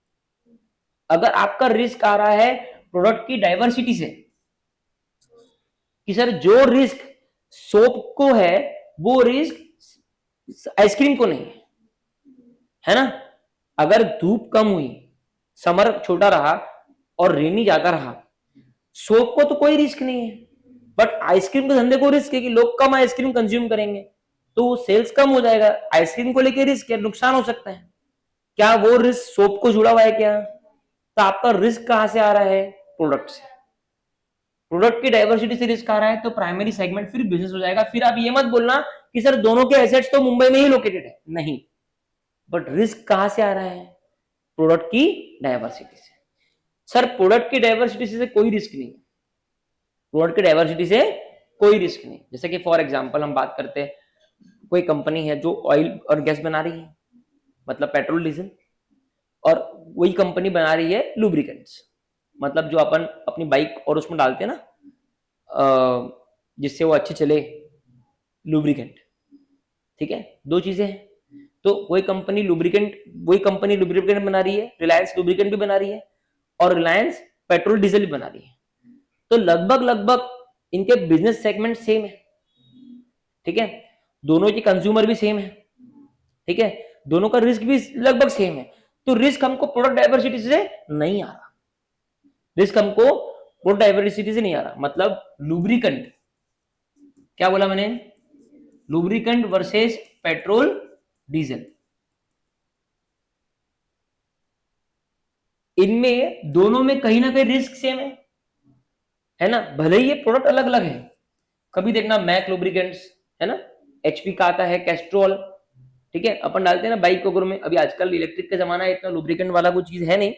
Speaker 1: अगर आपका रिस्क आ रहा है प्रोडक्ट की डाइवर्सिटी से, कि सर जो रिस्क सोप को है वो रिस्क आइसक्रीम को नहीं है ना। अगर धूप कम हुई, समर छोटा रहा और रेनी ज्यादा रहा, सोप को तो कोई रिस्क नहीं है, बट आइसक्रीम के धंधे को रिस्क है कि लोग कम आइसक्रीम कंज्यूम करेंगे तो सेल्स कम हो जाएगा। आइसक्रीम को लेकर रिस्क है, नुकसान हो सकता है। क्या वो रिस्क सोप को जुड़ा हुआ है क्या? तो आपका रिस्क कहां से आ रहा है? प्रोडक्ट से। प्रोडक्ट की डाइवर्सिटी से रिस्क आ रहा है तो प्राइमरी सेगमेंट फिर बिजनेस हो जाएगा। फिर आप ये मत बोलना कि सर दोनों के एसेट्स तो मुंबई में ही लोकेटेड है, नहीं, बट रिस्क कहां से आ रहा है? प्रोडक्ट की डाइवर्सिटी से। सर प्रोडक्ट की डाइवर्सिटी से कोई रिस्क नहीं है, प्रोडक्ट की डाइवर्सिटी से कोई रिस्क नहीं। जैसे कि फॉर एग्जांपल हम बात करते हैं, कोई कंपनी है जो ऑयल और गैस बना रही है, मतलब पेट्रोल डीजल, और वही कंपनी बना रही है लुब्रिकेंट्स, मतलब जो अपन अपनी बाइक और उसमें डालते हैं ना, जिससे वो अच्छे चले, लुब्रिकेंट, ठीक है, दो चीजें हैं। तो वही कंपनी लुब्रिकेंट बना रही है, रिलायंस लुब्रिकेंट भी बना रही है और रिलायंस पेट्रोल डीजल भी बना रही है। तो लगभग लगभग इनके बिजनेस सेगमेंट सेम है, ठीक है, दोनों के कंज्यूमर भी सेम है, ठीक है, दोनों का रिस्क भी लगभग सेम है। तो रिस्क हमको प्रोडक्ट डाइवर्सिटी से नहीं आ रहा, रिस्क हमको प्रोडक्ट डाइवर्सिटी से नहीं आ रहा। मतलब लुब्रिकेंट, क्या बोला मैंने? लुब्रिकेंट वर्सेस पेट्रोल डीजल, इनमें दोनों में कहीं ना कहीं रिस्क सेम है ना, भले ही ये प्रोडक्ट अलग अलग है। कभी देखना मैक लुब्रिकेंट्स है ना, एचपी का आता है कैस्ट्रॉल, ठीक है, अपन डालते हैं ना बाइक वगैरह में। अभी आजकल इलेक्ट्रिक का जमाना है, इतना लुब्रिकेंट वाला कोई चीज है नहीं,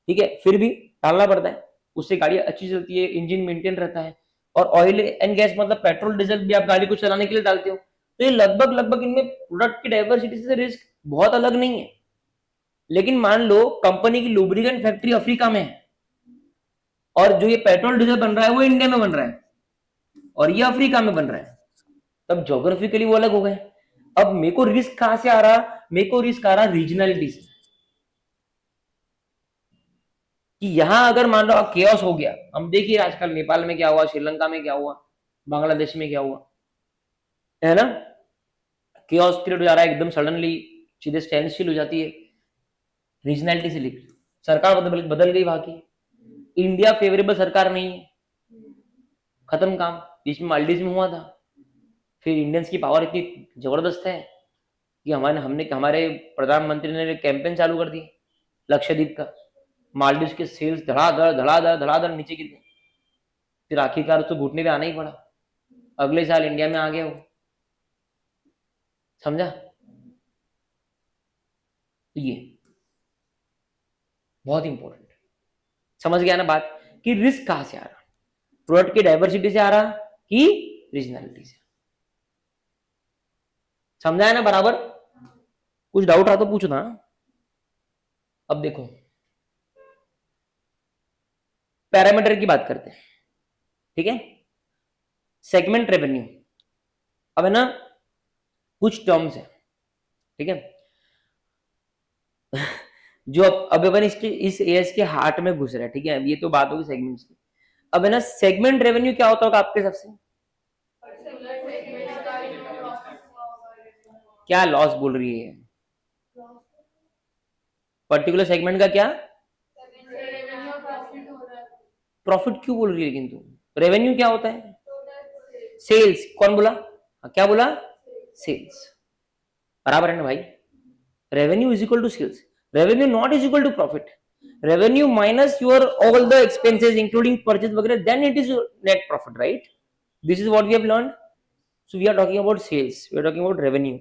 Speaker 1: ठीक है, फिर भी डालना पड़ता है, उससे गाड़ी अच्छी चलती है, इंजन मेंटेन रहता है। और ऑयल एंड गैस मतलब पेट्रोल डीजल भी आप गाड़ी को चलाने के लिए डालते हो। तो ये लगभग लगभग इनमें प्रोडक्ट की डाइवर्सिटी से रिस्क बहुत अलग नहीं है। लेकिन मान लो कंपनी की लुब्रिकेंट फैक्ट्री अफ्रीका में है और जो ये पेट्रोल डीजल बन रहा है वो इंडिया में बन रहा है और ये अफ्रीका में बन रहा है, तब ज्योग्राफिकली वो अलग हो गए। अब मेरे को रिस्क कहां से आ रहा? मेरे को रिस्क आ रहा रीजनलिटी से, कि यहां अगर मान लो केओस हो गया, हम देखिए आजकल नेपाल में क्या हुआ, श्रीलंका में क्या हुआ, बांग्लादेश में क्या हुआ, है ना, केओस क्रिएट हो जा रहा है एकदम सडनली, चीजें स्टैंड स्टिल हो जाती है, रीजनलिटी से लिख, सरकार बदल गई वहां की, इंडिया फेवरेबल सरकार नहीं है, खत्म काम। बीच में मालदीव में हुआ था, फिर इंडियंस की पावर इतनी जबरदस्त है कि हमारे प्रधानमंत्री ने कैंपेन चालू कर दी लक्षद्वीप का, मालदीव के सेल्स धड़ाधड़ धड़ाधड़ धड़ाधड़ नीचे गिर गए, फिर आखिरकार उसको घुटने पे आना ही पड़ा, अगले साल इंडिया में आ गए वो, समझा? तो ये बहुत इंपॉर्टेंट, समझ गया ना बात, कि रिस्क कहां से आ रहा, प्रोडक्ट की डाइवर्सिटी से आ रहा कि रीजनलिटी से? समझा है ना बराबर? कुछ डाउट रहा तो पूछना। अब देखो पैरामीटर की बात करते हैं, ठीक है, सेगमेंट रेवेन्यू। अब है ना कुछ टर्म्स है, ठीक है, जो अब अपन इसके इस एएस के हार्ट में घुस रहे हैं, ठीक है, ये तो बात होगी सेगमेंट्स की। अब है ना, सेगमेंट रेवेन्यू क्या होता होगा आपके सबसे, क्या लॉस बोल रही है, पर्टिकुलर सेगमेंट का क्या प्रॉफिट क्यों बोल रही है, लेकिन तुम रेवेन्यू क्या होता है, सेल्स, कौन बोला, क्या बोला, सेल्स, बराबर है ना भाई, revenue is equal to sales, revenue not is equal to profit, revenue minus your all the expenses including purchase वगैरह, then it is net profit, right, this is what we have learned, so we are talking about sales, we are talking about revenue,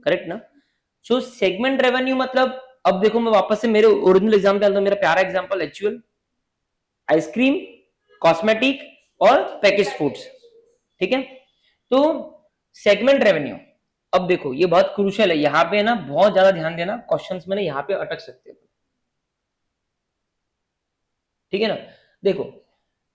Speaker 1: correct ना। So segment revenue मतलब, अब देखो मैं वापस से मेरे original example डालता हूं, मेरा प्यारा एग्जांपल एक्चुअल आइसक्रीम, कॉस्मेटिक और पैकेज फूड्स, ठीक है। तो सेगमेंट रेवेन्यू, अब देखो ये बहुत क्रूशियल है, यहां पे ना बहुत ज्यादा ध्यान देना, क्वेश्चंस में ना यहां पे अटक सकते हैं, ठीक है ना। देखो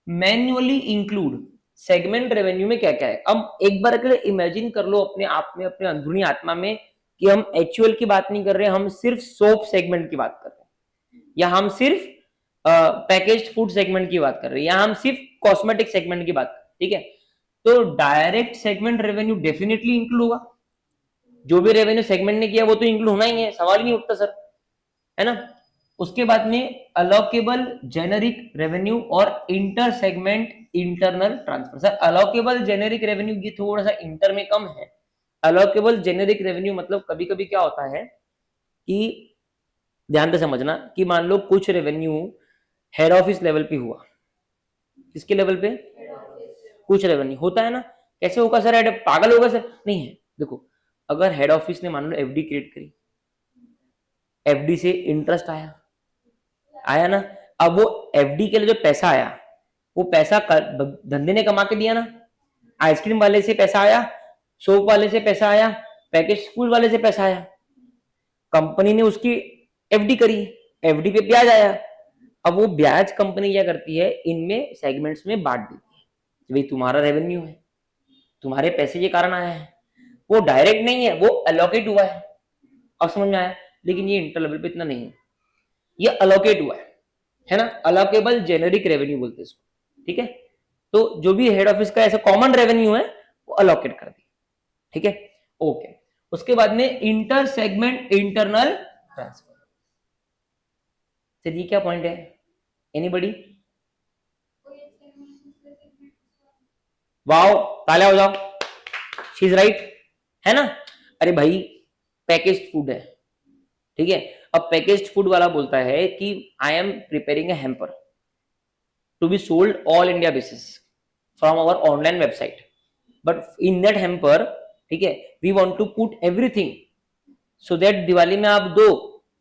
Speaker 1: मैन्युअली इंक्लूड सेगमेंट रेवेन्यू में क्या क्या है, अब एक बार अगर इमेजिन कर लो अपने आप में, अपने अंदरूनी आत्मा में, कि हम एचयूएल की बात नहीं कर रहे, हम सिर्फ सोप सेगमेंट की बात कर रहे हैं, या हम सिर्फ पैकेज्ड फूड सेगमेंट की बात कर रहे हैं, या हम सिर्फ कॉस्मेटिक सेगमेंट की बात कर रहे हैं, ठीक है। तो direct segment revenue definitely include होगा, जो भी रेवेन्यू सेगमेंट ने किया वो तो इंक्लूड होना ही है, सवाल ही नहीं उठता सर, है ना। उसके बाद में अलोकेबल जेनेरिक रेवेन्यू और inter segment internal transfer, sir allocable generic revenue ये थोड़ा सा इंटर में कम है, अलोकेबल जेनेरिक रेवेन्यू मतलब कभी कभी क्या होता है कि, ध्यान से समझना, कि मान लो कुछ रेवेन्यू हेड ऑफिस लेवल पे हुआ, किसके लेवल पे, कुछ रेवेन्यू होता है ना, कैसे होगा सर, हेड पागल होगा सर, नहीं है, देखो अगर हेड ऑफिस ने मान लो एफडी क्रिएट करी, एफडी से इंटरेस्ट आया, आया ना, अब वो एफडी के लिए जो पैसा आया, वो पैसा धंधे ने कमा के दिया ना, आइसक्रीम वाले से पैसा आया, सोप वाले से पैसा आया, पैकेज फूड वाले से पैसा आया, कंपनी ने उसकी एफडी करी, एफडी पे ब्याज आया, अब वो ब्याज कंपनी क्या करती है, इनमें सेगमेंट्स में बांट देती है, भाई तुम्हारा रेवेन्यू है, तुम्हारे पैसे के कारण आया है, वो डायरेक्ट नहीं है, वो अलोकेट हुआ है, अब समझ में आया, लेकिन ये इंटर लेवल पे इतना नहीं है, ये अलोकेट हुआ है ना, अलोकेबल जेनेरिक रेवेन्यू बोलते हैं इसको, ठीक है। तो जो भी हेड ऑफिस का ऐसा कॉमन रेवेन्यू है वो अलोकेट कर दिया, ठीक है, ओके। उसके बाद में inter segment internal transfer, sir ये क्या पॉइंट है, एनीबडी, वाओ तालियां हो जाओ, शी इज राइट, है ना। अरे भाई पैकेज्ड फूड है, ठीक है, अब पैकेज्ड फूड वाला बोलता है कि I am preparing a hamper to be sold all India basis from our online website, but in that hamper, ठीक है, we want to put everything so that Diwali में आप दो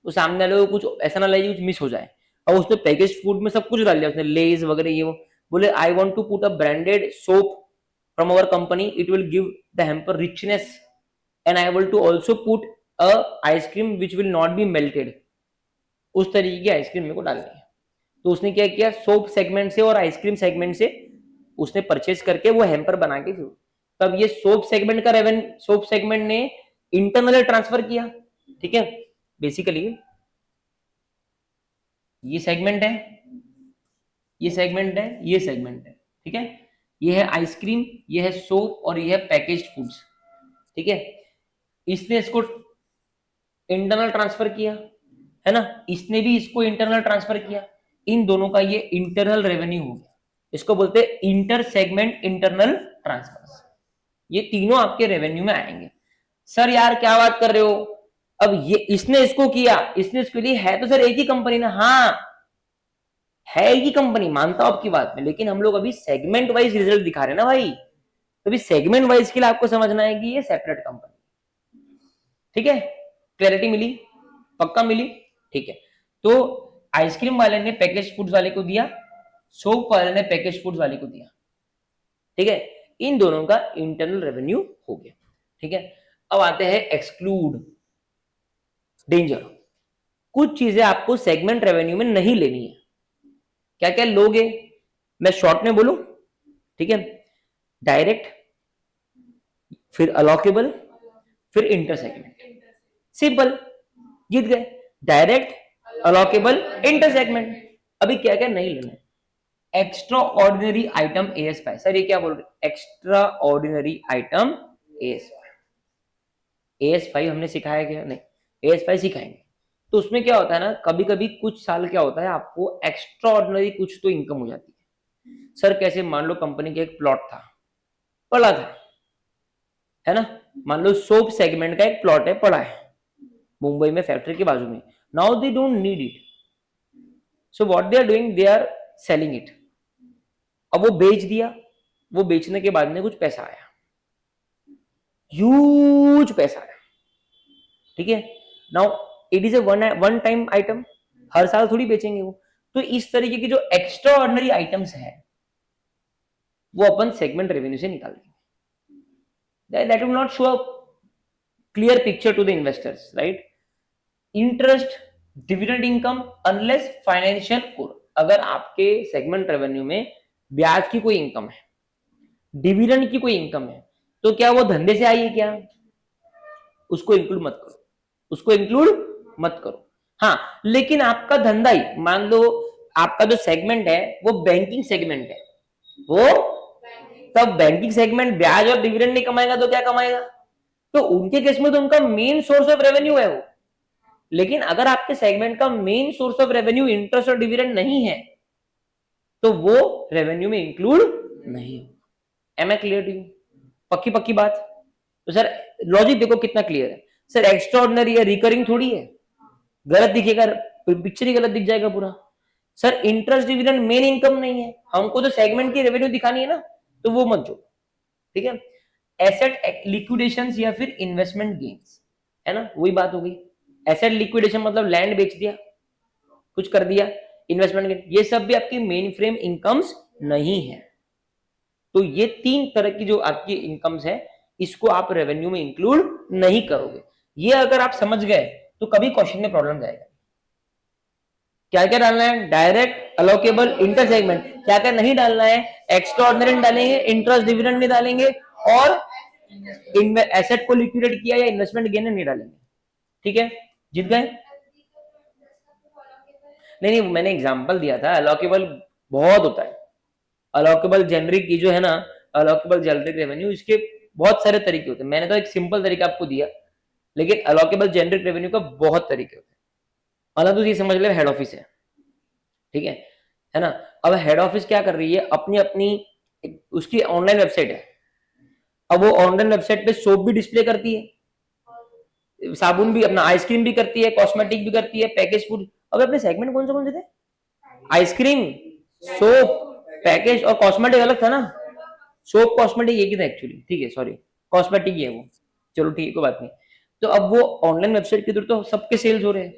Speaker 1: तो सामने वाले को कुछ ऐसा ना लगे कुछ मिस हो जाए, और उसने पैकेज फूड में सब कुछ डाल दिया, उसने लेज वगैरह ये वो, बोले I want to put a branded soap from our company, it will give the hamper richness, and I will to also put a ice cream which will not be melted, उस तरीके की आइसक्रीम मेरे को डालनी है। तो उसने क्या किया, सोप सेगमेंट से और आइसक्रीम सेगमेंट से उसने परचेज करके वो हैम्पर बना के फिर, तब ये सोप सेगमेंट का रेवेन्यू, सोप सेगमेंट ने इंटरनल ट्रांसफर किया, ठीक है। बेसिकली ये सेगमेंट है, ये सेगमेंट है, ये सेगमेंट है, ठीक है, ये है आइसक्रीम, ये है सोप और ये है पैकेज्ड फूड्स, ठीक है। इसने इसको इंटरनल ट्रांसफर किया, है ना, इसने भी इसको इंटरनल ट्रांसफर किया, इन दोनों का ये इंटरनल रेवेन्यू हो गया, इसको बोलते हैं इंटर सेगमेंट इंटरनल ट्रांसफर, ये तीनों आपके रेवेन्यू में आएंगे। सर यार क्या बात कर रहे हो, अब ये इसने इसको किया, इसने इसके लिए, है तो सर एक ही कंपनी ना, हाँ है एक ही कंपनी, मानता हूं आपकी बात में, लेकिन हम लोग अभी सेगमेंट वाइज रिजल्ट दिखा रहे हैं ना भाई, तो अभी सेगमेंट वाइज के लिए आपको समझना है कि ये सेपरेट कंपनी, ठीक है, क्लैरिटी मिली, पक्का मिली, ठीक है। तो आइसक्रीम वाले ने पैकेज फूड्स वाले को दिया, सोप वाले ने पैकेज फूड्स वाले को दिया, ठीक है, इन दोनों का इंटरनल रेवेन्यू हो गया, ठीक है। अब आते हैं एक्सक्लूड, डेंजर, कुछ चीजें आपको सेगमेंट रेवेन्यू में नहीं लेनी है, क्या क्या लोगे, मैं शॉर्ट में बोलूं, ठीक है, डायरेक्ट, फिर अलोकेबल, फिर इंटर सेगमेंट, सिंपल, जीत गए, डायरेक्ट, अलोकेबल इंटर सेगमेंट। अभी क्या क्या नहीं लेना है, extra ordinary item AS5। Sir ये क्या बोल रहे, एक्स्ट्रा ऑर्डिनरी आइटम AS5 हमने सिखाया क्या, नहीं AS5 सिखाएंगे। तो उसमें क्या होता है ना, कभी कभी कुछ साल क्या होता है आपको एक्स्ट्रा ऑर्डिनरी कुछ तो इनकम हो जाती है। सर कैसे, मान लो कंपनी का एक प्लॉट था, पड़ा था, है ना, मान लो सोप सेगमेंट का एक प्लॉट है, पड़ा है मुंबई में फैक्ट्री के बाजू में। Now they don't need it, so what they are doing, they are selling it. अब वो बेच दिया, वो बेचने के बाद में कुछ पैसा आया, ह्यूज पैसा आया, ठीक है। Now it is a one time item, हर साल थोड़ी बेचेंगे वो। तो इस तरीके की जो एक्स्ट्रा ऑर्डिनरी आइटम्स है वो अपन सेगमेंट रेवेन्यू से निकाल देंगे, that will not show a clear picture to the investors, right. Interest, dividend income unless financial core, अगर आपके सेगमेंट रेवेन्यू में ब्याज की कोई इनकम है, डिविडेंड की कोई इनकम है, तो क्या वो धंधे से आई है क्या, उसको इंक्लूड मत करो, उसको इंक्लूड मत करो। हाँ, लेकिन आपका धंधा ही, मान लो आपका जो सेगमेंट है वो बैंकिंग सेगमेंट है, वो तब बैंकिंग सेगमेंट ब्याज और डिविडेंड नहीं कमाएगा तो क्या कमाएगा, तो उनके केस में तो उनका मेन सोर्स ऑफ रेवेन्यू है वो। लेकिन अगर आपके सेगमेंट का main source of revenue interest और डिविडेंड नहीं है तो वो रेवेन्यू में इंक्लूड नहीं है। Am I clear to you, पक्की पक्की बात। तो सर लॉजिक देखो कितना क्लियर है, सर एक्स्ट्रा ऑर्डिनरी है, रिकरिंग थोड़ी है, गलत दिखेगा, पिक्चर ही गलत दिख जाएगा पूरा। Sir interest dividend main income नहीं है, हमको तो सेगमेंट की रेवेन्यू दिखानी है ना, तो वो मत जो, ठीक है। एसेट लिक्विडेशन या फिर इन्वेस्टमेंट गेन्स, है ना, वही बात हो गई। एसेट लिक्विडेशन मतलब लैंड बेच दिया, कुछ कर दिया, इन्वेस्टमेंट गेन, ये सब भी आपकी मेन फ्रेम इनकम्स नहीं है। तो ये तीन तरह की जो आपकी इनकम्स है, इसको आप रेवेन्यू में इंक्लूड नहीं करोगे। ये अगर आप समझ गए तो कभी क्वेश्चन में प्रॉब्लम जाएगा। क्या क्या डालना है, डायरेक्ट, अलोकेबल, इंटर सेगमेंट, क्या क्या नहीं डालना है, एक्स्ट्रा ऑर्डिनरी डालेंगे, इंटरेस्ट डिविडेंड नहीं डालेंगे, और एसेट को लिक्विडेट किया या इन्वेस्टमेंट गेन नहीं डालेंगे, ठीक है। जीत गए। नहीं नहीं, मैंने एग्जांपल दिया था, अलोकेबल बहुत होता है, अलोकेबल जेनरिक की जो है ना, अलोकेबल जेनरिक रेवेन्यू, इसके बहुत सारे तरीके होते हैं। मैंने तो एक सिंपल तरीका आपको दिया, लेकिन अलोकेबल जेनरिक रेवेन्यू का बहुत तरीके होते हैं। मतलब तो ये समझ ले हेड ऑफिस है, ठीक है ना। अब हेड ऑफिस क्या कर रही है, अपनी अपनी उसकी ऑनलाइन वेबसाइट है, अब वो ऑनलाइन वेबसाइट पे सोप भी डिस्प्ले करती है, साबुन भी, अपना आइसक्रीम भी करती है, कॉस्मेटिक भी करती है, पैकेज फूड। अब अपने सेगमेंट कौन से थे, आइसक्रीम, सोप, पैकेज और कॉस्मेटिक अलग था ना, सोप कॉस्मेटिक एक ही था एक्चुअली, ठीक है, सॉरी, कॉस्मेटिक ही है वो, चलो ठीक है, कोई बात नहीं। तो अब वो ऑनलाइन वेबसाइट के थ्रू तो सबके सेल्स हो रहे हैं,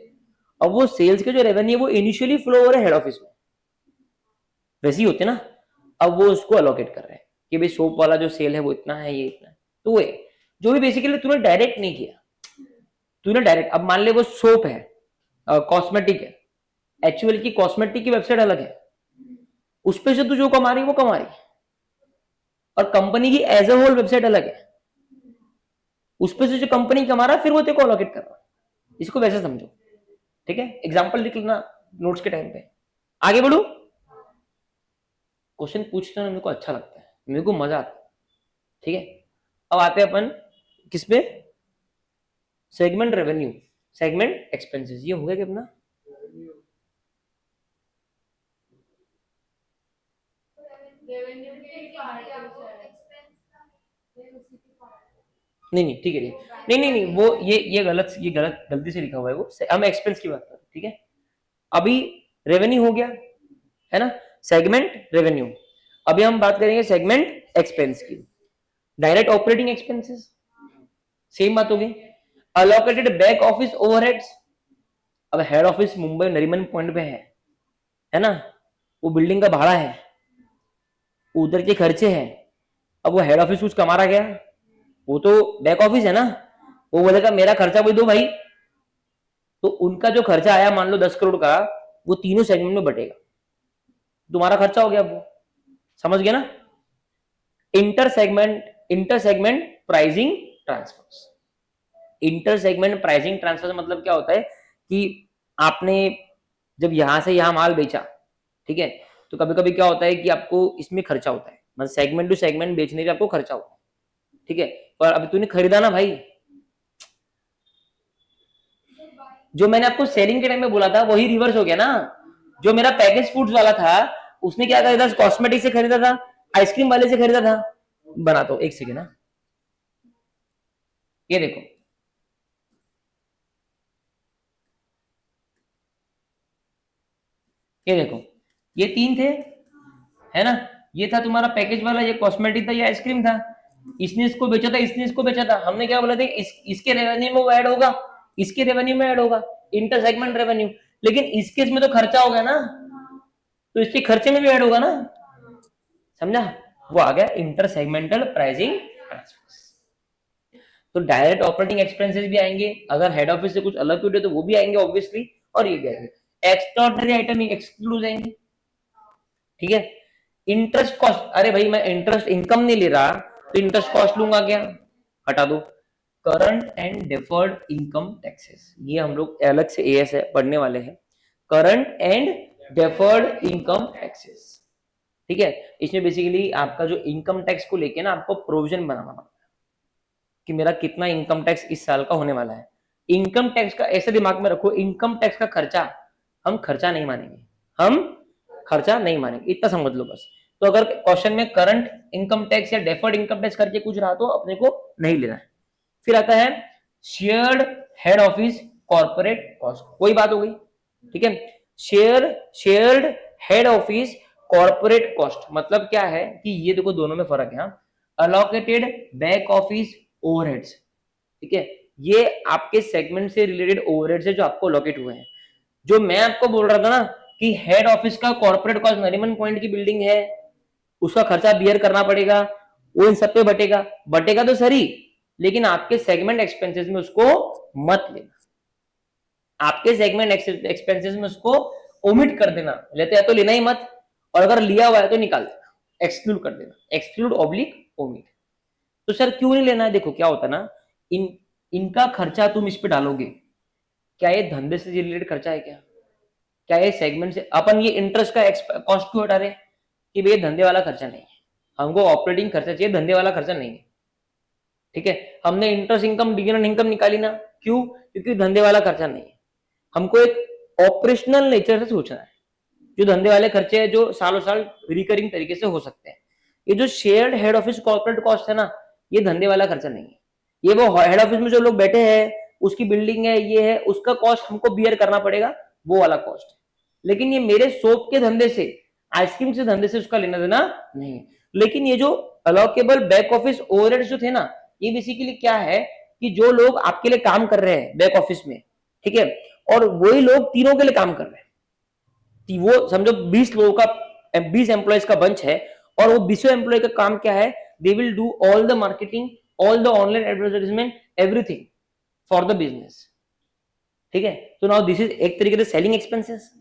Speaker 1: अब वो सेल्स के जो रेवेन्यू वो इनिशियली फ्लो हो रहे हैं हेड ऑफिस में, वैसे ही होते ना। अब वो उसको अलोकेट कर रहे हैं कि भाई सोप वाला जो सेल है वो इतना है, ये इतना है, तो वो जो भी बेसिकली तूने डायरेक्ट नहीं किया, तूने डायरेक्ट, अब मान ले वो सोप है, कॉस्मेटिक है, एक्चुअल की कॉस्मेटिक की वेबसाइट अलग है, उस पे से तू जो कमा रही वो कमा रही, और कंपनी की एज ए होल वेबसाइट अलग है, उस पे से जो कंपनी कमा रहा है फिर वो तेरे को अलोकेट कर रहा है। इसको वैसे समझो, ठीक है, एग्जाम्पल लिख लेना नोट्स के टाइम पे। आगे बढ़ू, क्वेश्चन पूछते ना मेरे को अच्छा लगता है, मेरे को मजा आता है, ठीक है। अब आते हैं अपन किस पे, सेगमेंट रेवेन्यू, सेगमेंट एक्सपेंसेस, ये हो गया कि अपना नहीं नहीं, ठीक है, नहीं नहीं नहीं, वो ये गलत गलती से लिखा हुआ है, वो हम एक्सपेंस की बात कर रहे हैं, ठीक है। अभी रेवेन्यू हो गया, है ना, सेगमेंट रेवेन्यू। अभी हम बात करेंगे सेगमेंट एक्सपेंस की, डायरेक्ट ऑपरेटिंग एक्सपेंसेस, सेम बात होगी। अलोकेटेड बैक ऑफिस ओवरहेड्स, अब head office Mumbai Nariman point पे है ना, वो बिल्डिंग का भाड़ा है, उधर के खर्चे हैं, अब वो हेड ऑफिस कुछ कमा रहा क्या, वो तो बैक ऑफिस है ना, वो बोलेगा मेरा खर्चा भी दो भाई, तो उनका जो खर्चा आया मान लो 10 करोड़ का, वो तीनों सेगमेंट में बटेगा, तुम्हारा खर्चा हो गया वो, समझ गया ना। Inter segment pricing transfers, inter segment pricing transfer मतलब क्या होता है कि आपने जब यहाँ से यहाँ माल बेचा, ठीक है, तो कभी कभी क्या होता है कि आपको इसमें खर्चा होता है, मतलब सेगमेंट टू सेगमेंट बेचने में आपको खर्चा होता है, ठीक है, पर अभी तूने खरीदा ना भाई, जो मैंने आपको सेलिंग के टाइम में बोला था वही रिवर्स हो गया ना। जो मेरा पैकेज फूड्स वाला था उसने क्या खरीदा, कॉस्मेटिक से खरीदा था, आइसक्रीम वाले से खरीदा था। बना तो एक सेकेंड ना, ये देखो, ये देखो, ये तीन थे, है ना, ये था तुम्हारा पैकेज वाला, ये कॉस्मेटिक था, ये आइसक्रीम था। इसने इसको बेचा था, इसने इसको बेचा था, हमने क्या बोला था, इसके रेवेन्यू में वो ऐड होगा, इसके रेवेन्यू में ऐड होगा, इंटर सेगमेंट रेवेन्यू। लेकिन इस केस में तो खर्चा हो गया ना, तो इसके खर्चे में भी ऐड होगा ना, समझा, वो आ गया इंटर सेगमेंटल प्राइसिंग। तो डायरेक्ट ऑपरेटिंग एक्सपेंसेस भी आएंगे, अगर हेड ऑफिस से कुछ अलग टूटे तो वो भी आएंगे ऑब्वियसली, और ये भी आएंगे, एक्स्ट्राऑर्डिनरी आइटम एक्सक्लूड हो जाएंगे, ठीक है। इंटरेस्ट कॉस्ट, अरे भाई मैं इंटरेस्ट इनकम नहीं ले रहा तो इंटरेस्ट कॉस्ट लूंगा क्या, हटा दो। Current and deferred income taxes, ये हम लोग अलग से एएस है पढ़ने वाले हैं, current and deferred income taxes, ठीक है। इसमें बेसिकली आपका जो इनकम टैक्स को लेके ना आपको प्रोविजन बनाना पड़ता है कि मेरा कितना इनकम टैक्स इस साल का होने वाला है। इनकम टैक्स का ऐसे दिमाग में रखो, इनकम टैक्स का खर्चा हम खर्चा नहीं मानेंगे, हम खर्चा नहीं मानेंगे, इतना समझ लो बस। तो अगर क्वेश्चन में करंट इनकम टैक्स या डेफर्ड इनकम टैक्स करके कुछ रहा तो अपने को नहीं लेना है। फिर आता है shared head office corporate cost, कोई बात हो गई, ठीक है। Shared head office corporate cost मतलब क्या है कि ये देखो दोनों में फर्क है, अलोकेटेड बैक ऑफिस ओवरहेड्स, ठीक है, ये आपके सेगमेंट से रिलेटेड ओवरहेड्स है जो आपको अलोकेट हुए हैं। जो मैं आपको बोल रहा था ना कि हेड ऑफिस का कॉर्पोरेट कॉस्ट नरीमन पॉइंट की बिल्डिंग है, उसका खर्चा बियर करना पड़ेगा, वो इन सब पे बटेगा, बटेगा तो सही, लेकिन आपके सेगमेंट एक्सपेंसेस में उसको मत लेना, आपके सेगमेंट एक्सपेंसेस में उसको ओमिट कर देना, लेते हैं तो लेना ही मत, और अगर लिया हुआ है तो निकाल देना, एक्सक्लूड कर देना, एक्सक्लूड ऑब्लिक ओमिट। तो सर क्यों नहीं लेना है, देखो क्या होता है ना, इनका खर्चा तुम इस पे डालोगे, क्या ये धंधे से रिलेटेड खर्चा है क्या, क्या ये सेगमेंट से, अपन ये इंटरेस्ट का कॉस्ट क्यों हटा रहे हैं कि भैया धंधे वाला खर्चा नहीं है, हमको ऑपरेटिंग खर्चा चाहिए, धंधे वाला खर्चा नहीं है, ठीक है। हमने इंटरेस्ट इनकम डिविडेंड इनकम निकाली ना, क्यों, क्योंकि धंधे वाला खर्चा नहीं है, हमको एक ऑपरेशनल नेचर से सोचना है, जो धंधे वाले खर्चे हैं जो सालों साल रिकरिंग तरीके से हो सकते हैं। ये जो shared head office corporate cost है ना, ये धंधे वाला खर्चा नहीं है, ये वो हेड ऑफिस में जो लोग बैठे हैं, उसकी बिल्डिंग है, ये है, उसका कॉस्ट हमको बियर करना पड़ेगा, वो वाला कॉस्ट है। लेकिन ये मेरे सोप के धंधे से, आइसक्रीम से धंधे से उसका लेना देना नहीं है। लेकिन ये जो अलोकेबल बैक ऑफिस ओवरहेड्स जो थे ना, ये बेसिकली क्या है कि जो लोग आपके लिए काम कर रहे हैं बैक ऑफिस में, ठीक है, और वही लोग तीनों के लिए काम कर रहे हैं, वो समझो 20 लोगों का, 20 एम्प्लॉयज का बंच है, और वो 20 एम्प्लॉय का काम क्या है, they will do all the marketing, all the online advertisement, everything for the business, ठीक है। तो नाउ दिस इज एक तरीके से सेलिंग एक्सपेंसेस,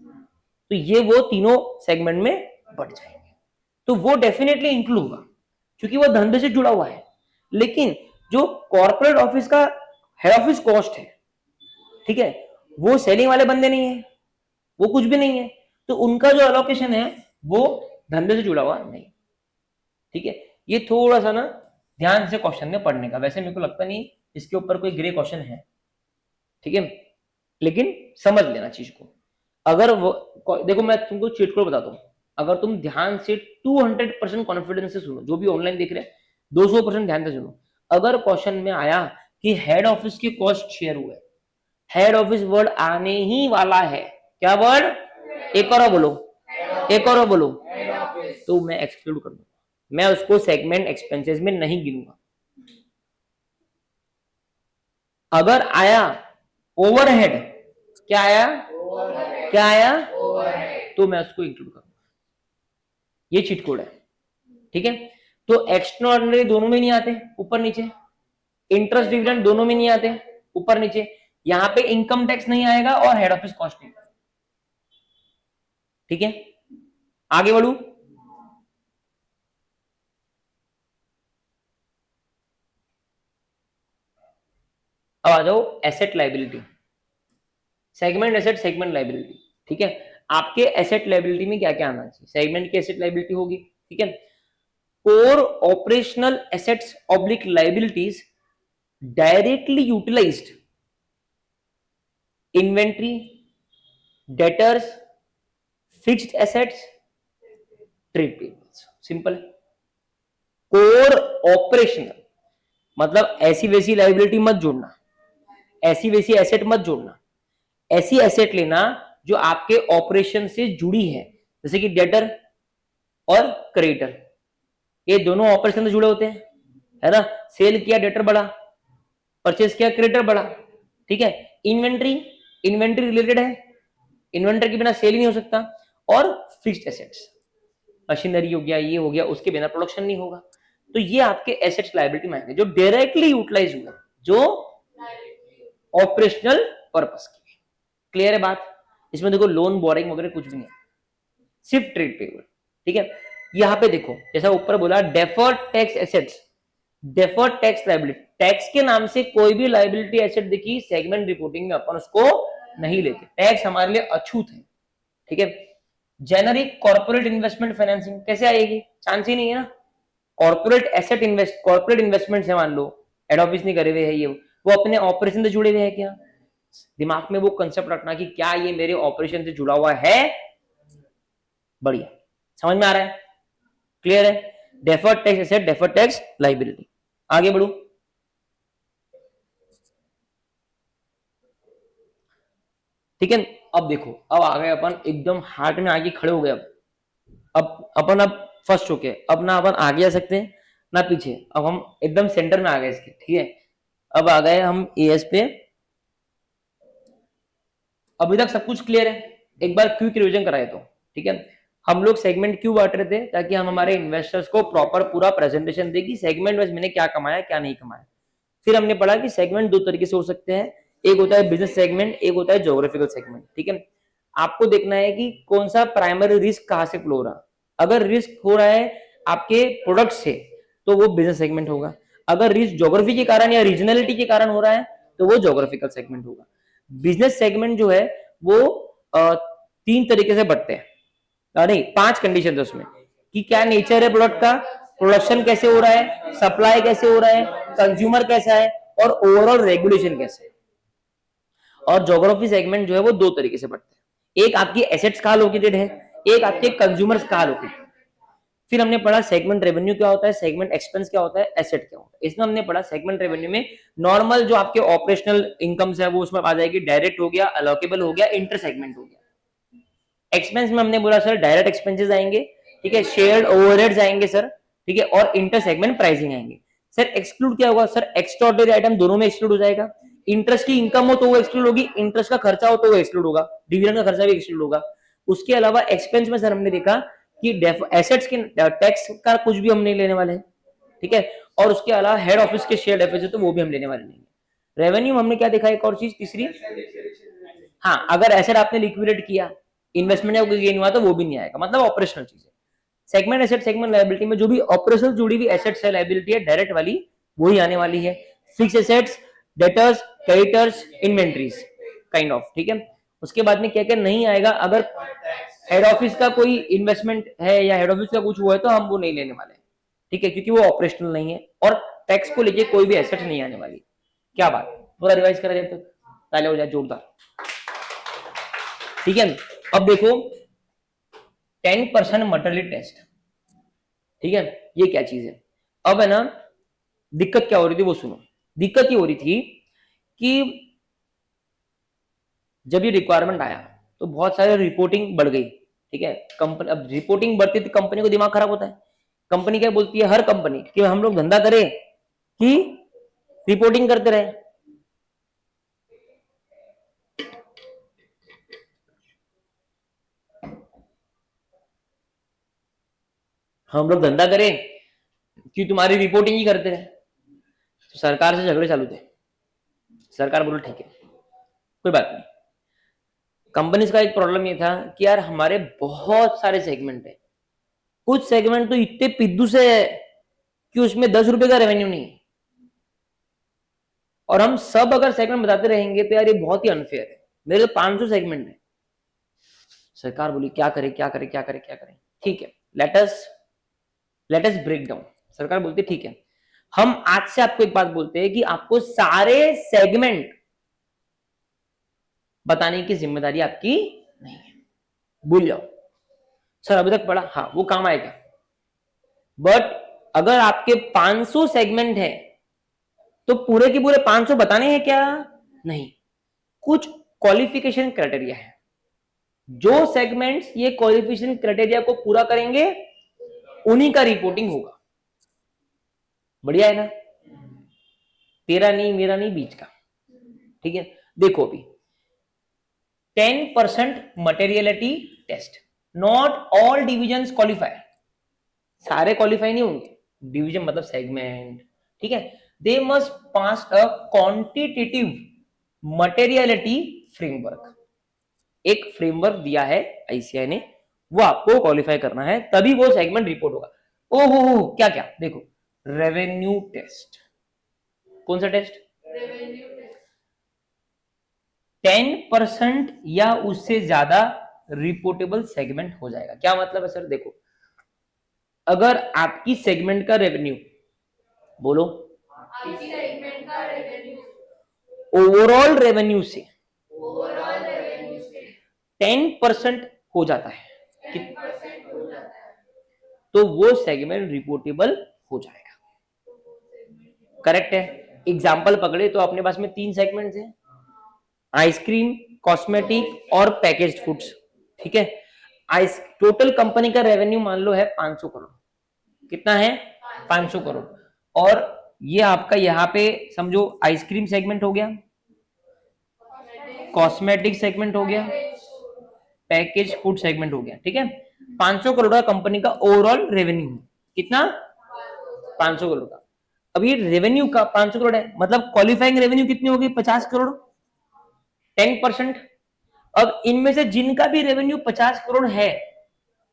Speaker 1: तो ये वो तीनों सेगमेंट में बढ़ जाएंगे, तो वो डेफिनेटली इंक्लूड होगा क्योंकि वो धंधे से जुड़ा हुआ है। लेकिन जो कॉर्पोरेट ऑफिस का हेड ऑफिस कॉस्ट है, ठीक है, वो सेलिंग वाले बंदे नहीं है, वो कुछ भी नहीं है, तो उनका जो अलोकेशन है वो धंधे से जुड़ा हुआ नहीं, ठीक है। ये थोड़ा सा ना ध्यान से क्वेश्चन में पढ़ने का, वैसे मेरे को लगता नहीं इसके ऊपर कोई ग्रे क्वेश्चन है, ठीक है, लेकिन समझ लेना चीज को। अगर वो देखो मैं तुमको चीट कोड बताता हूँ, अगर तुम ध्यान से 200% कॉन्फिडेंस से सुनो, जो भी ऑनलाइन देख रहे हैं 200% ध्यान से सुनो, अगर क्वेश्चन में आया कि हेड ऑफिस के कॉस्ट शेयर हुए, हेड ऑफिस वर्ड आने ही वाला है, क्या वर्ड, एक और बोलो, एक और बोलो, तो मैं एक्सक्लूड कर दूंगा, मैं उसको सेगमेंट एक्सपेंसेस में नहीं गिनूंगा। अगर आया ओवरहेड, क्या आया, क्या आया, तो मैं उसको इंक्लूड करूंगा, ये चीट कोड है, ठीक है। तो एक्स्ट्रा ऑर्डिनरी दोनों में नहीं आते, ऊपर नीचे, इंटरेस्ट डिविडेंड दोनों में नहीं आते, ऊपर नीचे, यहां पे इनकम टैक्स नहीं आएगा और हेड ऑफिस कॉस्ट नहीं, ठीक है। आगे बढ़ू, अब आ जाओ asset liability, segment asset segment liability. ठीक है, आपके एसेट लायबिलिटी में क्या क्या आना चाहिए, सेगमेंट की एसेट लायबिलिटी होगी, ठीक है, core operational assets oblique liabilities directly utilised, inventory, debtors, fixed assets, trade payables, simple. Core operational मतलब ऐसी वैसी लायबिलिटी मत जोड़ना, ऐसी वैसी एसेट मत जोड़ना, ऐसी एसेट लेना जो आपके ऑपरेशन से जुड़ी है, जैसे कि डेटर और क्रेडिटर, ये दोनों ऑपरेशन से जुड़े होते हैं, है ना, सेल किया डेटर बढ़ा, परचेज किया क्रेडिटर बढ़ा, ठीक है। इन्वेंट्री, इन्वेंट्री रिलेटेड है, इन्वेंट्री के बिना सेल ही नहीं हो सकता, और फिक्स्ड एसेट्स, मशीनरी हो गया, ये हो गया, उसके बिना प्रोडक्शन नहीं होगा। तो ये आपके एसेट्स लायबिलिटी मांगे जो डायरेक्टली यूटिलाइज हुए, जो ऑपरेशनल पर्पस की। क्लियर है बात? इसमें देखो लोन बोरिंग वगैरह कुछ भी नहीं, सिर्फ ट्रेड पेबल, ठीक है। यहां पे देखो जैसा ऊपर बोला deferred tax assets, deferred tax liability, tax के नाम से कोई भी लायबिलिटी एसेट देखी सेगमेंट रिपोर्टिंग में अपन उसको नहीं लेते, टैक्स हमारे लिए अछूत है, ठीक है। जेनरिक कॉर्पोरेट इन्वेस्टमेंट फाइनेंसिंग कैसे आएगी, चांस ही नहीं है ना। Corporate asset invest, corporate investment है, मान लो हेड ऑफिस नहीं करे हुए है, ये वो अपने ऑपरेशन से जुड़े हुए हैं क्या, दिमाग में वो कंसेप्ट रखना कि क्या ये मेरे ऑपरेशन से जुड़ा हुआ है, बढ़िया, समझ में आ रहा है, क्लियर है। Deferred tax asset, deferred tax liability. आगे बढ़ू, ठीक है। अब देखो, अब आ गए अपन एकदम हार्ट में आगे खड़े हो गए, अब अपन अब फर्स्ट हो के, अब ना अपन आगे जा सकते हैं ना पीछे, अब हम एकदम सेंटर में आ गए इसके, ठीक है। अब आ गए हम एएस पे, अभी तक सब कुछ क्लियर है, एक बार क्विक रिवीजन कराए तो, ठीक है। हम लोग सेगमेंट क्यों बांट रहे थे, ताकि हम हमारे इन्वेस्टर्स को प्रॉपर पूरा प्रेजेंटेशन दे कि सेगमेंट वाइज मैंने क्या कमाया क्या नहीं कमाया। फिर हमने पढ़ा कि सेगमेंट दो तरीके से हो सकते हैं, एक होता है बिजनेस सेगमेंट, एक होता है ज्योग्राफिकल सेगमेंट, ठीक है। आपको देखना है कि कौन सा प्राइमरी रिस्क कहां से फ्लो हो रहा, अगर रिस्क हो रहा है आपके प्रोडक्ट से तो वो बिजनेस सेगमेंट होगा, अगर रिस्क ज्योग्राफी के कारण या रीजनलिटी के कारण हो रहा है तो वो ज्योग्राफिकल सेगमेंट होगा। बिजनेस सेगमेंट जो है वो तीन तरीके से बढ़ते हैं, नहीं 5 कंडीशन है उसमें, कि क्या नेचर है प्रोडक्ट का, प्रोडक्शन कैसे हो रहा है, सप्लाई कैसे हो रहा है, कंज्यूमर कैसा है, और ओवरऑल रेगुलेशन कैसे है। और ज्योग्राफी सेगमेंट जो है वो दो तरीके से बढ़ते हैं, एक आपकी एसेट्स कहाँ लोकेटेड है, एक आपके कंज्यूमर्स कहाँ लोकेटेड है। फिर हमने पढ़ा सेगमेंट रेवेन्यू क्या होता है, सेगमेंट एक्सपेंस क्या होता है, एसेट क्या होता है। इसमें हमने पढ़ा सेगमेंट रेवेन्यू में नॉर्मल जो आपके ऑपरेशनल इनकम्स है वो उसमें आ जाएगी, डायरेक्ट हो गया, अलोकेबल हो गया, इंटर सेगमेंट हो गया। एक्सपेंस में हमने बोला सर डायरेक्ट एक्सपेंसेस आएंगे, ठीक है, शेयर्ड ओवरहेड्स आएंगे सर, ठीक है, और इंटर सेगमेंट प्राइसिंग आएंगे। सर एक्सक्लूड क्या होगा, सर एक्स्ट्राऑर्डिनरी आइटम दोनों में एक्सक्लूड हो जाएगा, इंटरेस्ट की इनकम हो तो वो एक्सक्लूड होगी, इंटरेस्ट का खर्चा हो तो वो एक्सक्लूड होगा, डिविडेंड का खर्चा भी एक्सक्लूड होगा। उसके अलावा एक्सपेंस में सर हमने देखा कि एसेट्स के टैक्स का कुछ भी हम नहीं लेने वाले हैं, ठीक है, और उसके अलावा हेड ऑफिस के शेयर डेफिसिट तो वो भी हम लेने वाले नहीं। रेवेन्यू हमने क्या देखा, एक और चीज तीसरी, हाँ अगर एसेट आपने लिक्विडेट किया, इन्वेस्टमेंट या कोई गेन हुआ तो वो भी नहीं आएगा, मतलब ऑपरेशनल चीज है। सेगमेंट एसेट, सेगमेंट लायबिलिटी में जो भी ऑपरेशनल जुड़ी हुई एसेट्स है, लायबिलिटी है डायरेक्ट वाली, वही आने वाली है। Fix assets, debtors, creditors, inventories kind of, ठीक है। उसके बाद में क्या क्या नहीं आएगा, अगर हेड ऑफिस का कोई इन्वेस्टमेंट है या हेड ऑफिस का कुछ हुआ है तो हम वो नहीं लेने वाले, ठीक है, क्योंकि वो ऑपरेशनल नहीं है, और टैक्स को लेके कोई भी एसेट नहीं आने वाली। क्या बात, पूरा रिवाइज करा जाए तो ताले हो जाए जोरदार, ठीक है। अब देखो 10% मर्टलिटी टेस्ट, ठीक है, ये क्या चीज है। अब है ना, दिक्कत क्या हो रही थी वो सुनो। दिक्कत ये हो रही थी कि जब ये रिक्वायरमेंट आया तो बहुत सारे रिपोर्टिंग बढ़ गई, ठीक है, कंपनी अब रिपोर्टिंग बढ़ती थी, कंपनी को दिमाग खराब होता है। कंपनी क्या बोलती है, हर कंपनी कि हम लोग धंधा करें कि रिपोर्टिंग करते रहे, हम लोग धंधा करें कि तुम्हारी रिपोर्टिंग ही करते रहे। तो सरकार से झगड़े चालू थे, सरकार बोलो ठीक है कोई बात नहीं। कंपनीज का एक प्रॉब्लम ये था कि यार हमारे बहुत सारे सेगमेंट है, कुछ सेगमेंट तो इतने पिद्दू से है कि उसमें 10 रुपए का रेवेन्यू नहीं है, और हम सब अगर सेगमेंट बताते रहेंगे तो यार ये बहुत ही अनफेयर है। मेरे तो 500 सेगमेंट है, सरकार बोली क्या करें क्या करें क्या करें क्या करें, ठीक है, लेट अस ब्रेक डाउन। सरकार बोलती ठीक है, हम आज से आपको एक बात बोलते हैं कि आपको सारे सेगमेंट बताने की जिम्मेदारी आपकी नहीं है, भूल जाओ। सर अभी तक पढ़ा, हाँ वो काम आएगा, बट अगर आपके 500 सेगमेंट है तो पूरे के पूरे 500 बताने हैं क्या? नहीं, कुछ क्वालिफिकेशन क्राइटेरिया है, जो सेगमेंट्स ये क्वालिफिकेशन क्राइटेरिया को पूरा करेंगे उन्हीं का रिपोर्टिंग होगा। बढ़िया है ना, तेरा नहीं मेरा नहीं बीच का, ठीक है। देखो अभी 10% materiality test, not all divisions qualify, सारे क्वालिफाई नहीं होंगे, डिवीजन मतलब सेगमेंट, ठीक है। They must pass a quantitative materiality framework, एक फ्रेमवर्क दिया है आईसीआई ने, वो आपको क्वालिफाई करना है, तभी वो सेगमेंट रिपोर्ट होगा। ओहो क्या क्या, देखो रेवेन्यू टेस्ट, कौन सा टेस्ट? Revenue test. 10% या उससे ज्यादा रिपोर्टेबल सेगमेंट हो जाएगा। क्या मतलब है सर? देखो अगर आपकी सेगमेंट का रेवेन्यू, बोलो, आपकी सेगमेंट का रेवेन्यू ओवरऑल रेवेन्यू से 10% हो जाता है, 10% हो जाता है, तो वो सेगमेंट रिपोर्टेबल हो जाएगा। करेक्ट है। एग्जाम्पल पकड़े तो अपने पास में 3 सेगमेंट्स हैं, आइसक्रीम, कॉस्मेटिक और पैकेज्ड फूड्स, ठीक है। टोटल कंपनी का रेवेन्यू मान लो है 500 करोड़, कितना है? 500 करोड़। और ये आपका यहाँ पे समझो आइसक्रीम सेगमेंट हो गया, कॉस्मेटिक सेगमेंट हो गया, पैकेज फूड सेगमेंट हो गया, ठीक है। 500 करोड़ का कंपनी का ओवरऑल रेवेन्यू, कितना? 500 करोड़ का। अब ये रेवेन्यू का 500 करोड़ है, मतलब क्वालिफाइंग रेवेन्यू कितनी होगी? 50 करोड़, 10%। अब इनमें से जिनका भी रेवेन्यू 50 करोड़ है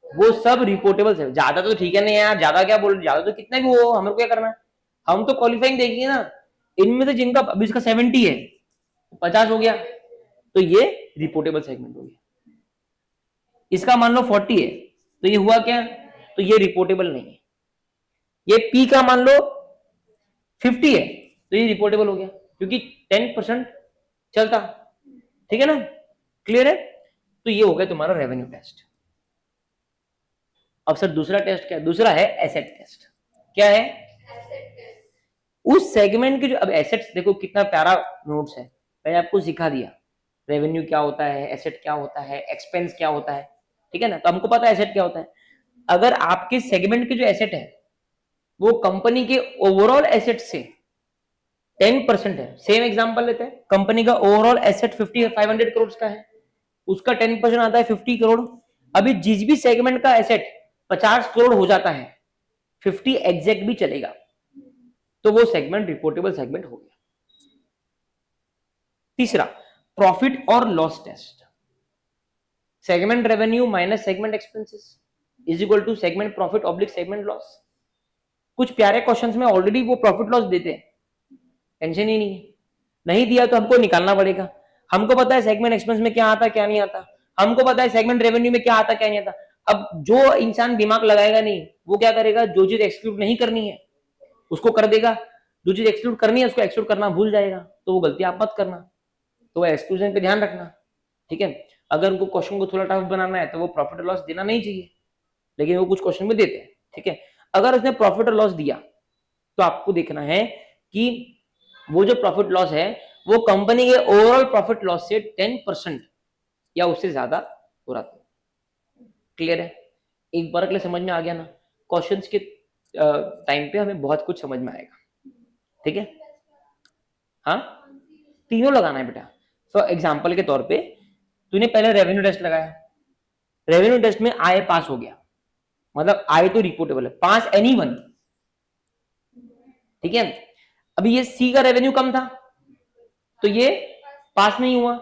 Speaker 1: वो सब रिपोर्टेबल है। ज्यादा तो ठीक है नहीं यार, ज्यादा क्या बोल, ज्यादा तो कितना भी हो, हमें क्या करना है, हम तो क्वालिफाइंग देखेंगे ना। इनमें से जिनका अभी इसका 70 है, 50 हो गया, तो ये रिपोर्टेबल सेगमेंट हो गया। इसका मान लो 40 है, तो ये हुआ क्या? तो ये रिपोर्टेबल नहीं है। ये पी का मान लो 50 है, तो ये रिपोर्टेबल हो गया, क्योंकि 10% चलता, ठीक है ना, क्लियर है। तो ये हो गया तुम्हारा रेवेन्यू टेस्ट। अब सर दूसरा टेस्ट क्या है? दूसरा है एसेट टेस्ट। क्या है? Asset test. उस सेगमेंट के जो, अब एसेट्स देखो कितना प्यारा नोट्स है, मैंने आपको सिखा दिया रेवेन्यू क्या होता है, एसेट क्या होता है, एक्सपेंस क्या होता है, ठीक है ना। तो हमको पता है एसेट क्या होता है। अगर आपके सेगमेंट के जो एसेट है वो कंपनी के ओवरऑल एसेट से 10% है, सेम एग्जांपल लेते हैं, कंपनी का ओवरऑल एसेट 500 करोड़ का है, उसका 10% आता है 50 करोड़। अभी जिस भी सेगमेंट का एसेट 50 करोड़ हो जाता है, 50 एग्जैक्ट भी चलेगा, तो वो सेगमेंट रिपोर्टेबल सेगमेंट हो गया। तीसरा, प्रॉफिट और loss test. Segment revenue minus segment expenses is equal to segment profit oblique segment loss. कुछ प्यारे क्वेश्चंस में ऑलरेडी वो प्रॉफिट लॉस देते हैं, टेंशन ही नहीं है। नहीं दिया तो हमको निकालना पड़ेगा। हमको पता है सेगमेंट एक्सपेंस में क्या आता क्या नहीं आता, हमको पता है सेगमेंट रेवेन्यू में क्या आता क्या नहीं आता। अब जो इंसान दिमाग लगाएगा नहीं वो क्या करेगा, जो चीज एक्सक्लूड नहीं करनी है उसको कर देगा, जो चीज एक्सक्लूड करनी है उसको एक्सक्लूड करना भूल जाएगा, तो वो गलती आप मत करना, तो वो एक्सक्लूजन पे ध्यान रखना, ठीक है। अगर उनको क्वेश्चन को थोड़ा टफ बनाना है तो वो प्रॉफिट और लॉस देना नहीं चाहिए, लेकिन वो कुछ क्वेश्चन में देते हैं, ठीक है। अगर उसने प्रॉफिट और लॉस दिया तो आपको देखना है कि वो जो प्रॉफिट लॉस है वो कंपनी के ओवरऑल प्रॉफिट लॉस से 10% या उससे ज्यादा हो रहा था। क्लियर है? एक बार के लिए समझ में आ गया ना? क्वेश्चंस के टाइम पे हमें बहुत कुछ समझ में आएगा, ठीक है। हाँ, तीनों लगाना है बेटा। फॉर एग्जाम्पल के तौर पे तूने पहले रेवेन्यू टेस्ट लगाया, रेवेन्यू टेस्ट में आय पास हो गया, मतलब आय तो रिपोर्टेबल है, पास एनीवन, ठीक है। अभी ये सी का रेवेन्यू कम था तो ये पास नहीं हुआ,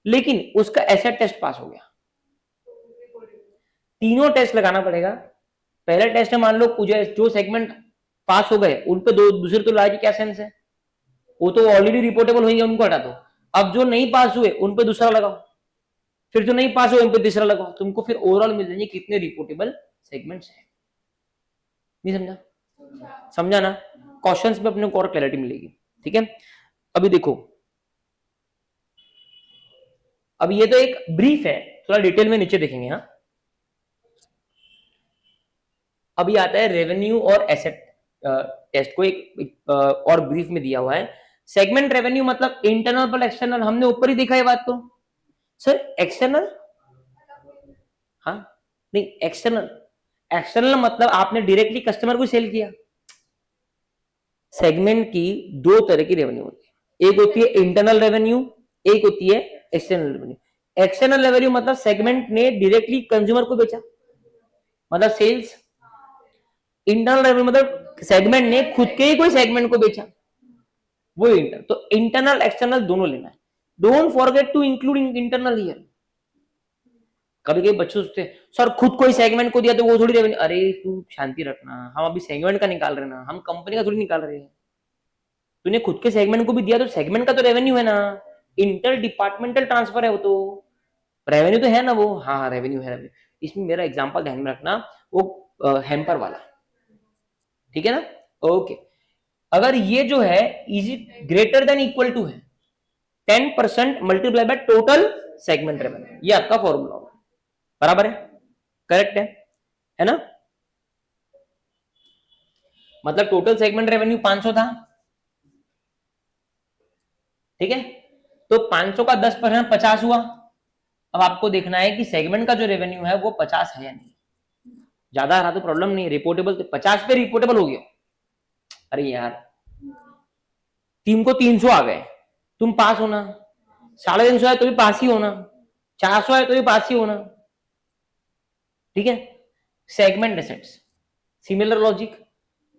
Speaker 1: लेकिन उसका एसेट टेस्ट पास हो गया। तीनों टेस्ट लगाना पड़ेगा। पहला टेस्ट है, मान लो जो सेगमेंट पास हो गए उन पे दो दूसरे तो लाए, क्या सेंस है, वो तो ऑलरेडी रिपोर्टेबल होंगे, उनको हटा दो। अब जो नहीं पास हुए उन पे दूसरा लगाओ, फिर जो नहीं पास हो पे तीसरा लगाओ, तुमको फिर ओवरऑल मिल जाएंगे कितने रिपोर्टेबल सेगमेंट्स हैं। नहीं समझा? समझा ना? क्वेश्चंस में अपने को और क्लैरिटी मिलेगी। ठीक है, अभी देखो, अब ये तो एक ब्रीफ है, थोड़ा डिटेल में नीचे देखेंगे। हाँ, अभी आता है रेवेन्यू और एसेट टेस्ट को एक और ब्रीफ में दिया हुआ है। सेगमेंट रेवेन्यू मतलब इंटरनल पर एक्सटर्नल, हमने ऊपर ही देखा है बात तो। सर एक्सटर्नल, हाँ नहीं एक्सटर्नल, एक्सटर्नल मतलब आपने डायरेक्टली कस्टमर को सेल किया। सेगमेंट की दो तरह की रेवेन्यू होती है, एक होती है इंटरनल रेवेन्यू, एक होती है एक्सटर्नल रेवेन्यू। एक्सटर्नल रेवेन्यू मतलब सेगमेंट ने डायरेक्टली कंज्यूमर को बेचा, मतलब सेल्स। इंटरनल रेवेन्यू मतलब सेगमेंट ने खुद के ही कोई सेगमेंट को बेचा, वो इंटर। तो इंटरनल एक्सटर्नल दोनों लेना है। Don't forget to include internal here. कभी कभी बच्चे सोचते हैं सर खुद कोई सेगमेंट को दिया तो वो थोड़ी रेवेन्यू। अरे तू शांति रखना, हम अभी सेगमेंट का निकाल रहे हैं ना, हम कंपनी का थोड़ी निकाल रहे हैं। तूने खुद के सेगमेंट को भी दिया तो सेगमेंट का तो रेवेन्यू है ना, इंटर डिपार्टमेंटल ट्रांसफर है वो तो, रेवेन्यू तो है ना वो। हाँ रेवेन्यू है, रेवेन्यू। इसमें मेरा एग्जांपल ध्यान में रखना, वो हेम्पर वाला, ठीक है ना? ओके, अगर ये जो है is it greater than equal to है 10% multiply by total segment revenue, ये आपका फॉर्मूला होगा। बराबर है? करेक्ट है ना? मतलब टोटल सेगमेंट रेवेन्यू 500 था, ठीक है? तो 500 का 10% 50 हुआ। अब आपको देखना है कि सेगमेंट का जो रेवेन्यू है वो 50 है या नहीं। ज्यादा रहा तो प्रॉब्लम नहीं, रिपोर्टेबल तो 50 पे रिपोर्टेबल हो गया। अरे यार टीम को 300 आ गए, तुम पास होना, 350 है तो भी पास ही होना, 400 है तो भी पास ही होना, ठीक है? Segment assets similar logic,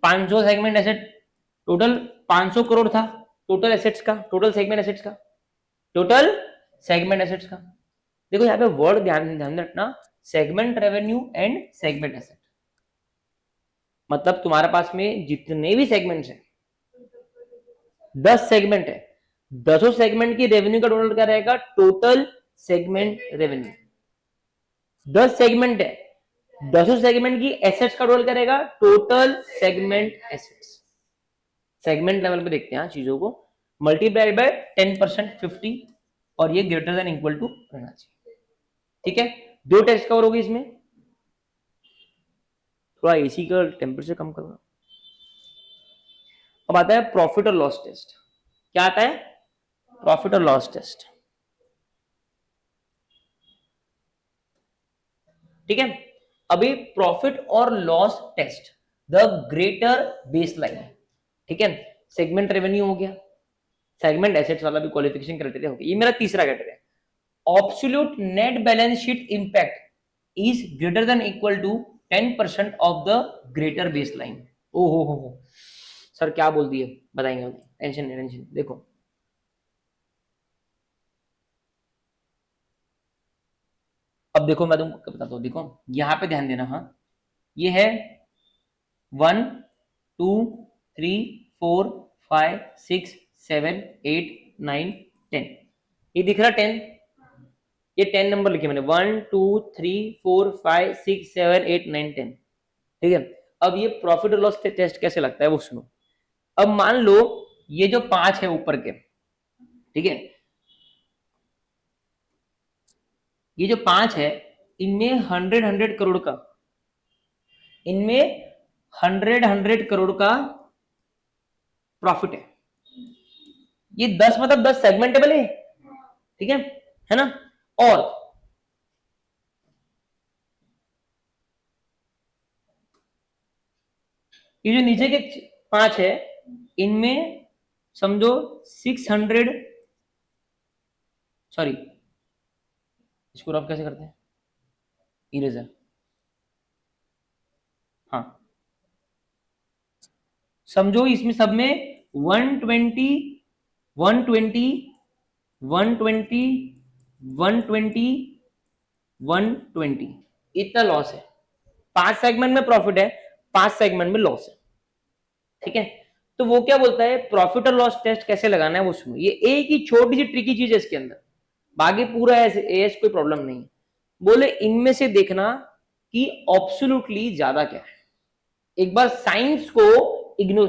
Speaker 1: 500 segment asset, total 500 crore था टोटल एसेट्स का, टोटल सेगमेंट एसेट्स का, टोटल सेगमेंट एसेट्स का। देखो यहाँ पे वर्ड ध्यान ध्यान रखना, segment revenue and segment asset. मतलब तुम्हारे पास में जितने भी सेगमेंट्स हैं, 10 सेगमेंट है, 10 सेगमेंट की रेवेन्यू का टोटल क्या रहेगा? Total segment revenue. 10 सेगमेंट है, 10 सेगमेंट की एसेट्स का टोटल क्या रहेगा? Total segment assets. Segment level पे देखते हैं चीजों को, मल्टीप्लाई बाय 10% 50, और ये ग्रेटर देन इक्वल टू रहना चाहिए। ठीक है, दो टेस्ट कवर होगी इसमें। थोड़ा एसी का टेम्परेचर कम करना। अब आता है प्रॉफिट और लॉस टेस्ट। क्या आता है? प्रॉफिट और लॉस टेस्ट। ठीक है, अभी प्रॉफिट और loss test, the greater baseline. ठीक है, सेगमेंट रेवेन्यू हो गया, सेगमेंट एसेट्स वाला भी क्वालिफिकेशन क्राइटेरिया हो गया। ये मेरा तीसरा criteria. Absolute net balance sheet impact is greater than equal to 10% of the greater baseline। ओ हो, सर क्या बोल दिए, बताएंगे, टेंशन नहीं, टेंशन। देखो अब देखो मैं तुमको बताता हूँ, देखो यहाँ पे ध्यान देना। हाँ, ये है 1 2 3 4 5 6 7 8 9 10, ये दिख रहा 10, ये 10 नंबर लिखे मैंने, 1 2 3 4 5 6 7 8 9 10। ठीक है, अब ये प्रॉफिट और लॉस टेस्ट कैसे लगता है वो सुनो। अब मान लो ये जो 5 है ऊपर के, ठीक है, ये जो 5 है इनमें 100 करोड़ का, इनमें 100 करोड़ का प्रॉफिट है। ये 10 मतलब 10 सेगमेंटेबल है, ठीक है ना? और ये जो नीचे के 5 है इनमें समझो 600, सॉरी इसको रफ कैसे करते हैं, इरेजर, हाँ समझो इसमें सब में 120 120 120 120 120 इतना लॉस है। 5 सेगमेंट में प्रॉफिट है, 5 सेगमेंट में लॉस है। ठीक है, तो वो क्या बोलता है प्रॉफिट और लॉस टेस्ट कैसे लगाना है वो सुनो। ये एक ही छोटी सी ट्रिकी चीज है इसके अंदर। बाकी पूरा एस कोई प्रॉब्लम नहीं। बोले इनमें से देखना कि ऑब्सोल्युटली ज्यादा क्या है। एक बार साइंस को इग्नोर,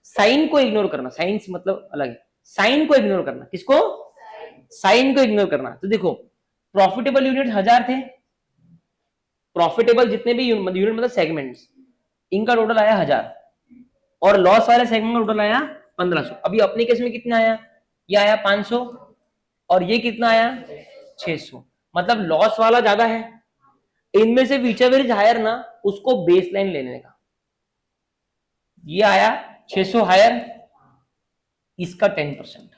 Speaker 1: साइन को इग्नोर करना, साइंस मतलब अलग है, साइन को इग्नोर करना। किसको? साइन को इग्नोर करना। तो देखो प्रॉफिटेबल यूनिट 1000 थे, प्रॉफिटेबल जितने भी यूनिट मतलब सेगमेंट्स, इनका टोटल आया 1000, और लॉस वाले सेगमेंट का टोटल आया 1500। अभी अपने केस में कितना आया? ये आया 500, और ये कितना आया? 600। मतलब लॉस वाला ज्यादा है। इनमें से व्हिचएवर इज हायर ना, उसको बेसलाइन लेने का। ये आया 600 हायर, इसका 10%,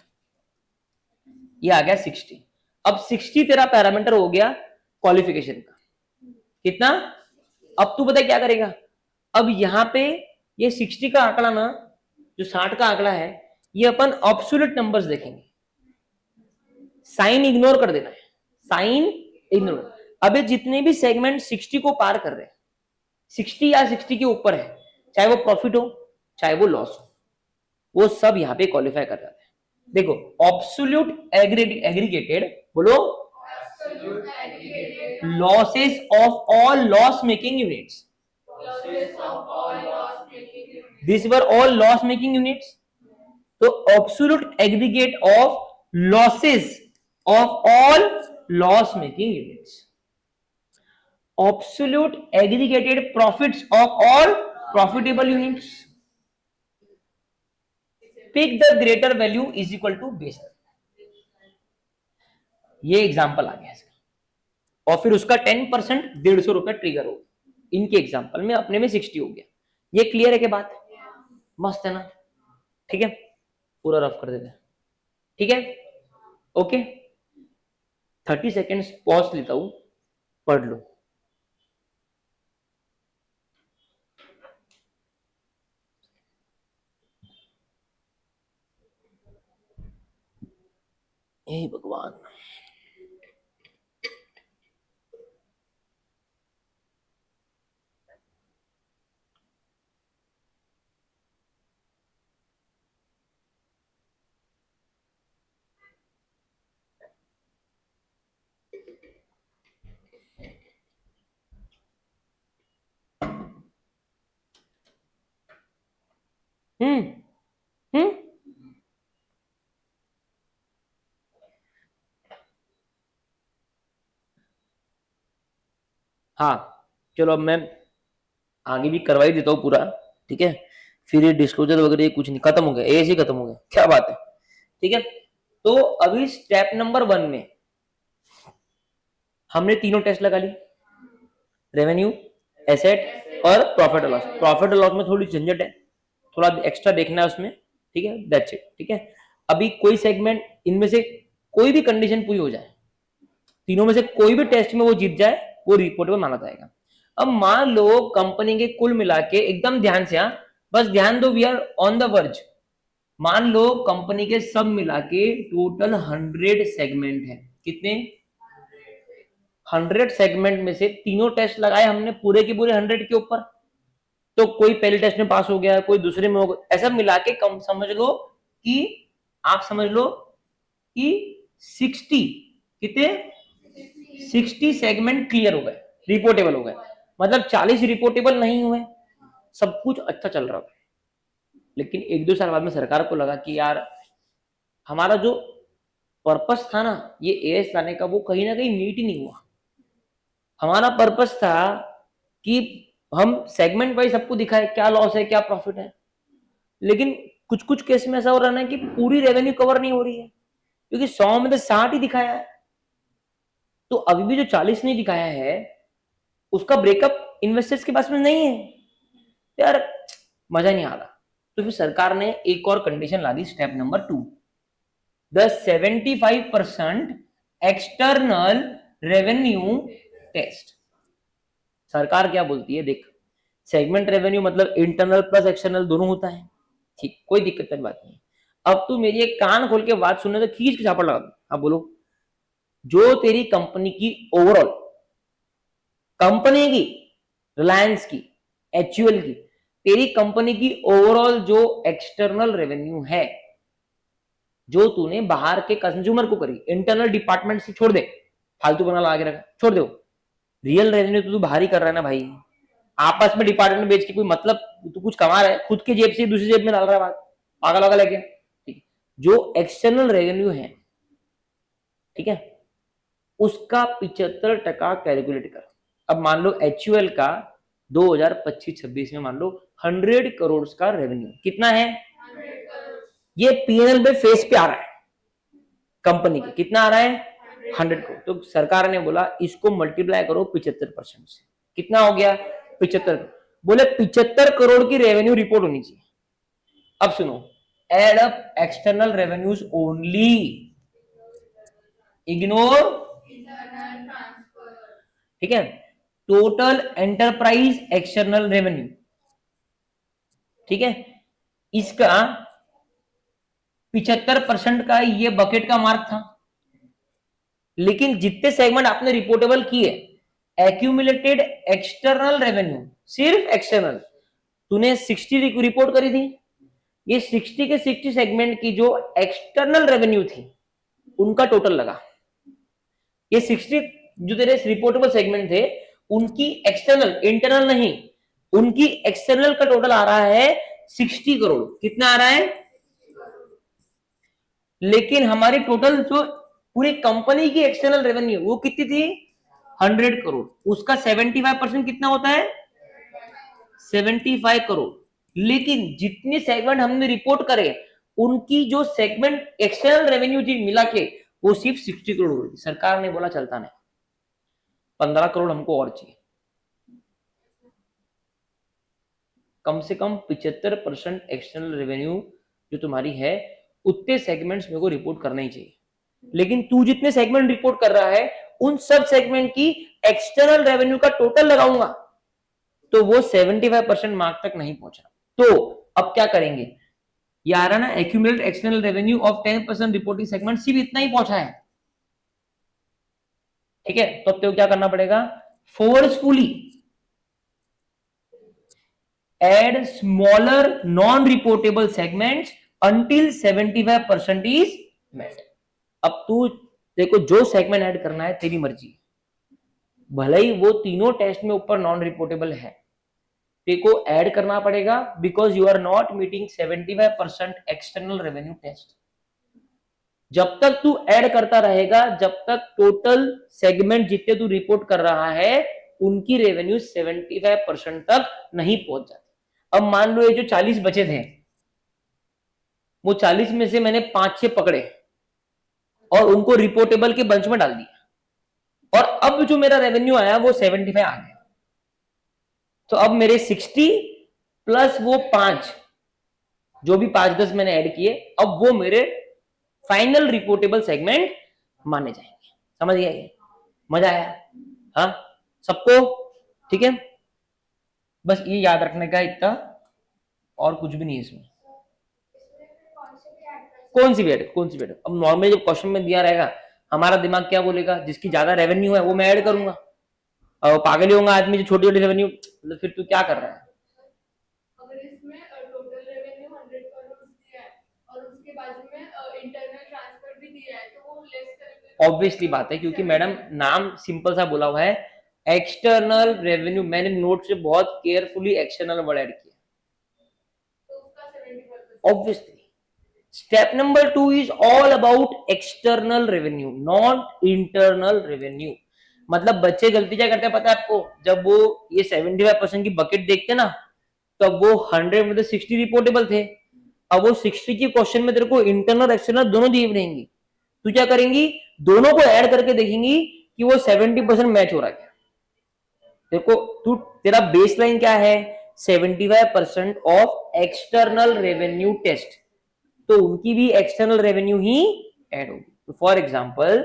Speaker 1: ये आ गया 60। अब 60 तेरा पैरामीटर हो गया क्वालिफिकेशन का। कितना? अब तू पता क्या करेगा? अब यहां पे ये 60 का आंकड़ा ना, जो 60 का आंकड़ा है, ये अपन ऑब्सोल्यूट नंबर्स देखेंगे। साइन इग्नोर कर देना है, साइन इग्नोर। अबे जितने भी सेगमेंट 60 को पार कर रहे हैं, 60 या 60 के ऊपर है, चाहे वो प्रॉफिट हो चाहे वो लॉस हो, वो सब यहां पे क्वालिफाई कर जाते हैं। देखो ऑब्सोल्यूट एग्रीगेटेड, बोलो losses of all loss making units, this were all loss making units. तो absolute aggregate of losses of all loss making units, absolute aggregated profits of all profitable units, pick the greater value is equal to base। ये example आ गया इसका, और फिर उसका 10% 150 रुपए trigger हो। इनके एग्जांपल में अपने में 60 हो गया। ये क्लियर है के बात? मस्त है ना? ठीक है, पूरा रफ कर देते हैं। ठीक है, ओके। 30 सेकेंड्स पॉज लेता हूं, पढ़ लो। हे भगवान, हम्म हम्म हाँ, चलो अब मैं आगे भी करवाई देता हूँ पूरा। ठीक है, फिर ये डिस्क्लोजर वगैरह कुछ नहीं, खत्म हो गया, एज ही खत्म हो गया, क्या बात है। ठीक है, तो अभी स्टेप नंबर 1 में हमने तीनों टेस्ट लगा ली, रेवेन्यू, एसेट और प्रॉफिट और लॉस। प्रॉफिट और लॉस में थोड़ी झंझट है, थोड़ा एक्स्ट्रा देखना है उसमें। ठीक है, दैट्स इट। ठीक है, अभी कोई सेगमेंट इनमें से कोई भी कंडीशन पूरी हो जाए, तीनों में से कोई भी टेस्ट में वो जीत जाए, वो रिपोर्टेबल माना जाएगा। अब मान लो कंपनी के कुल मिला के, एकदम ध्यान से, हाँ बस ध्यान दो, we are on the verge. मान लो कंपनी के सब मिला के टोटल 100 सेगमेंट है। कितने? 100 सेगमेंट में से तीनों टेस्ट लगाए हमने पूरे के पूरे 100 के ऊपर। तो कोई पहले टेस्ट में पास हो गया, कोई दूसरे में हो गया, ऐसा मिला के कम समझ लो कि, आप समझ लो कि 60, कितने? 60 सेगमेंट क्लियर हो गए, रिपोर्टेबल हो गए। मतलब 40 रिपोर्टेबल नहीं हुए, सब कुछ अच्छा चल रहा है। लेकिन 1-2 साल बाद में सरकार को लगा कि यार हमारा जो पर्पस था ना ये एएस लाने का, वो कहीं ना कहीं मीट ही नहीं हुआ। हमारा पर्पस था कि हम सेगमेंट वाइज सबको दिखाए क्या लॉस है क्या प्रॉफिट है, लेकिन कुछ कुछ केस में ऐसा हो रहा है कि पूरी रेवेन्यू कवर नहीं हो रही है, क्योंकि 100 में तो 60 ही दिखाया है। तो अभी भी जो 40 नहीं दिखाया है, उसका ब्रेकअप इन्वेस्टर्स के पास में नहीं है। यार मजा नहीं आ रहा। तो फिर सरकार ने एक और कंडीशन ला दी, step number 2, the 75% external revenue test. सरकार क्या बोलती है, देख सेगमेंट रेवेन्यू मतलब इंटरनल प्लस एक्सटर्नल दोनों होता है, ठीक, कोई दिक्कत की बात नहीं। अब तू मेरी एक कान खोल के बात सुनने, तो खींच के झापड़ लगा दो। अब बोलो, जो तेरी कंपनी की ओवरऑल, कंपनी की, रिलायंस की, एचयूएल की, तेरी कंपनी की ओवरऑल जो एक्सटर्नल रेवेन्यू है, जो तूने बाहर के कंज्यूमर को करी, इंटरनल डिपार्टमेंट से छोड़ दे, फालतू बना लगा के रखा, छोड़ दो। रियल रेवेन्यू तो तू बाहर ही कर रहा है ना भाई। आपस में डिपार्टमेंट बेच के कोई मतलब, तू कुछ कमा रहा है, खुद की जेब से दूसरी जेब में डाल रहा है, बात पागल वागल है क्या? ठीक है, जो एक्सटर्नल रेवेन्यू है, ठीक है, उसका 75% कैलकुलेट कर। अब मान लो एचयूएल का 2025-26 में मान लो 100 करोड़ का रेवेन्यू, कितना है? ये पीएनएल पे फेस पे आ रहा है कंपनी के, कितना आ रहा है? 100 करोड़। तो सरकार ने बोला इसको मल्टीप्लाई करो 75% से, कितना हो गया? 75। बोले 75 करोड़ की रेवेन्यू रिपोर्ट होनी चाहिए। अब सुनो, add up external revenues only, ignore, ठीक है, टोटल एंटरप्राइज एक्सटर्नल रेवेन्यू, ठीक है, इसका 75% का ये बकेट का मार्क था। लेकिन जितने सेगमेंट आपने रिपोर्टेबल किए, एक्यूमुलेटेड एक्सटर्नल रेवेन्यू, सिर्फ एक्सटर्नल, तूने 60 रिपोर्ट करी थी, ये 60 के 60 सेगमेंट की जो एक्सटर्नल रेवेन्यू थी उनका टोटल लगा। ये 60 जो तेरे रिपोर्टेबल सेगमेंट थे उनकी एक्सटर्नल, इंटरनल नहीं, उनकी एक्सटर्नल का टोटल आ रहा है 60 करोड़। कितना आ रहा है? लेकिन हमारी टोटल जो पूरी कंपनी की एक्सटर्नल रेवेन्यू वो कितनी थी? 100 करोड़। उसका 75% कितना होता है? 75 करोड़। लेकिन जितने सेगमेंट हमने रिपोर्ट करे उनकी जो सेगमेंट एक्सटर्नल रेवेन्यू थी मिला के वो सिर्फ 60 करोड़ हुई। सरकार ने बोला चलता नहीं, 15 करोड़ हमको और चाहिए, कम से कम 75% एक्सटर्नल रेवेन्यू जो तुम्हारी है उतने सेगमेंट्स मेरे को रिपोर्ट करना ही चाहिए। लेकिन तू जितने सेगमेंट रिपोर्ट कर रहा है उन सब सेगमेंट की एक्सटर्नल रेवेन्यू का टोटल लगाऊंगा तो वो 75% मार्क तक नहीं पहुंचा। तो अब क्या करेंगे यार, ना accumulated external revenue of 10% reporting segment सिर्फ इतना ही पहुंचा है, ठीक है। तो अब तो क्या करना पड़ेगा? Forcefully add smaller non-reportable segments until 75% is met। अब तू देखो, जो सेगमेंट ऐड करना है तेरी मर्जी, भले ही वो तीनों टेस्ट में ऊपर नॉन रिपोर्टेबल है, तेको ऐड करना पड़ेगा because you are not meeting 75% external revenue test. जब तक तू ऐड करता रहेगा, जब तक टोटल सेगमेंट जितने तू रिपोर्ट कर रहा है उनकी रेवेन्यू 75% तक नहीं पहुंच जाती। अब मान लो ये जो 40 बचे थे, वो 40 में से मैंने 5-6 पकड़े और उनको रिपोर्टेबल के बंच में डाल दिया, और अब जो मेरा रेवेन्यू आया वो 75 आ गया। तो अब मेरे 60 प्लस वो 5, जो भी 5-10 मैंने ऐड किए, अब वो मेरे फाइनल रिपोर्टेबल सेगमेंट माने जाएंगे। समझ गए? मजा आया? हाँ सबको? ठीक है, बस ये याद रखने का इतना, और कुछ भी नहीं है इसमें। कौन सी भी ऐड, कौन सी भी ऐड? अब नॉर्मली जब क्वेश्चन में दिया रहेगा हमारा दिमाग क्या बोलेगा, जिसकी ज्यादा रेवेन्यू है वो मैं ऐड करूंगा। और पागल ही होगा आदमी जो छोटी छोटी रेवेन्यू, मतलब फिर तू क्या कर रहा है? अगर इसमें टोटल रेवेन्यू 100 करोड़ दिया है और उसके बाजू में इंटरनल ट्रांसफर भी दिया है तो वो लेस करेंगे। ऑब्वियसली बात है, क्योंकि मैडम नाम सिंपल सा बोला हुआ है एक्सटर्नल रेवेन्यू, मैंने नोट से बहुत केयरफुली एक्सटर्नल वर्ड ऐड किया, तो उसका 75%। Obviously step number 2 is all about external revenue, not internal revenue. मतलब बच्चे गलती क्या करते हैं पता है आपको, जब वो ये 75% की बकेट देखते ना, तब वो 100 में से 60 रिपोर्टेबल थे, अब वो 60 की क्वेश्चन में तेरे को इंटरनल एक्सटर्नल दोनों दिए रहेंगी, तू क्या करेंगी? दोनों को ऐड करके देखेंगी कि वो 70% मैच हो रहा है। देखो तू, तेरा बेसलाइन क्या है? 75% ऑफ एक्सटर्नल रेवेन्यू टेस्ट, तो उनकी भी एक्सटर्नल रेवेन्यू ही ऐड होगी। तो फॉर एग्जांपल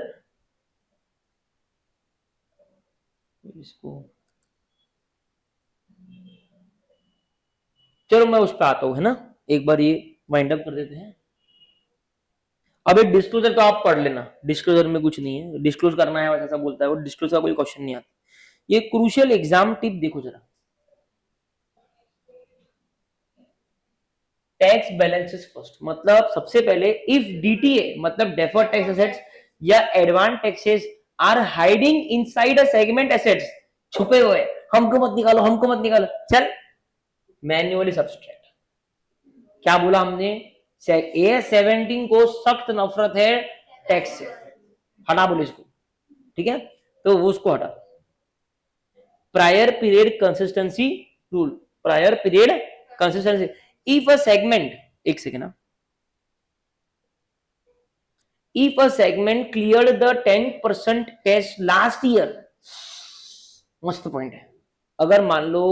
Speaker 1: इसको, चलो मैं उस पर आता हूं, है ना, एक बार ये वाइंड अप कर देते हैं। अब एक डिस्क्लोजर तो आप पढ़ लेना, डिस्क्लोजर में कुछ नहीं है, डिस्क्लोज करना है वैसा बोलता है वो, डिस्क्लोज का कोई क्वेश्चन नहीं आता। ये क्रूशियल एग्जाम टिप देखो जरा, टैक्स बैलेंसेस फर्स्ट, मतलब सबसे पहले इफ डीटीए मतलब डेफर्ड टैक्स एसेट्स या advance taxes are hiding inside a segment assets, छुपे हुए, हमको मत निकालो, हमको मत निकालो, चल मैन्युअली सब्सट्रैक्ट। क्या बोला हमने? A17 को सख्त नफरत है टैक्स से, हटा बोले इसको, ठीक है, तो वो उसको हटा। Prior period consistency rule, prior period consistency, if a segment, एक सेकेंड ना, if a segment cleared the 10% test last year, मस्त पॉइंट है, अगर मान लो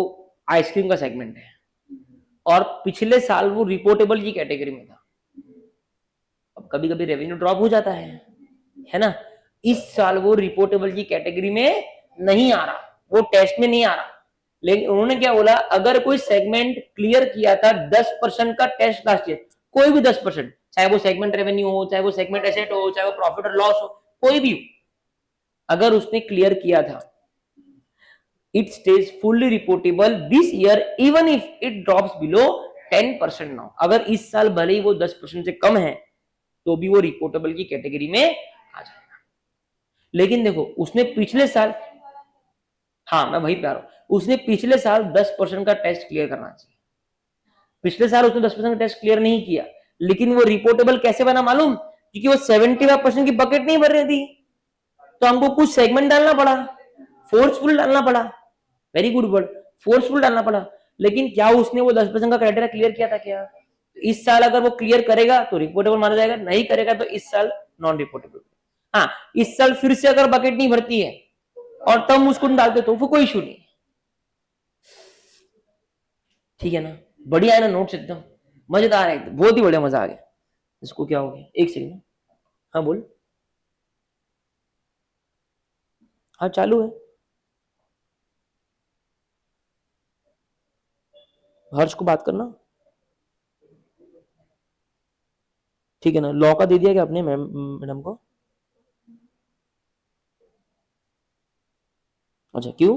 Speaker 1: आइसक्रीम का सेगमेंट है और पिछले साल वो रिपोर्टेबल की कैटेगरी में था, अब कभी कभी रेवेन्यू ड्रॉप हो जाता है ना, इस साल वो रिपोर्टेबल की कैटेगरी में नहीं आ रहा, वो टेस्ट में नहीं आ रहा, लेकिन उन्होंने क्या बोला, अगर कोई सेगमेंट क्लियर किया था 10% का टेस्ट लास्ट ईयर, कोई भी 10%, चाहे वो सेगमेंट रेवेन्यू हो, चाहे वो सेगमेंट एसेट हो, चाहे वो प्रॉफिट और लॉस हो, कोई भी हो, अगर उसने क्लियर किया था, it stays fully reportable this year even if it drops below 10% now, अगर इस साल भले ही वो 10% से कम है तो भी वो रिपोर्टेबल की कैटेगरी में आ जाएगा। लेकिन देखो उसने पिछले साल, हाँ मैं वही पे आ रहा हूं, उसने पिछले साल 10% का टेस्ट क्लियर करना चाहिए, पिछले साल उसने 10% का टेस्ट क्लियर नहीं किया, लेकिन वो रिपोर्टेबल कैसे बना मालूम? क्योंकि वो 75% की बकेट नहीं भर रही थी, तो हमको कुछ सेगमेंट डालना पड़ा, फोर्सफुल डालना पड़ा, वेरी गुड वर्ड, फोर्सफुल डालना पड़ा। लेकिन क्या उसने वो 10% का क्राइटेरिया क्लियर किया था क्या? इस साल अगर वो क्लियर करेगा तो रिपोर्टेबल माना जाएगा, नहीं करेगा तो इस साल नॉन रिपोर्टेबल। हाँ, इस साल फिर से अगर बकेट नहीं भरती है और तब उसको डालते तो वो कोई इशू नहीं, ठीक है ना, बढ़िया है ना नोट्स, एकदम मजेदार है, एकदम बहुत ही बढ़िया, मजा आ गया। इसको क्या हो गया, एक सेकंड, हाँ बोल, हाँ चालू है, हर्ष को बात करना, ठीक है ना। लॉ का दे दिया क्या आपने मैडम को? अच्छा क्यों?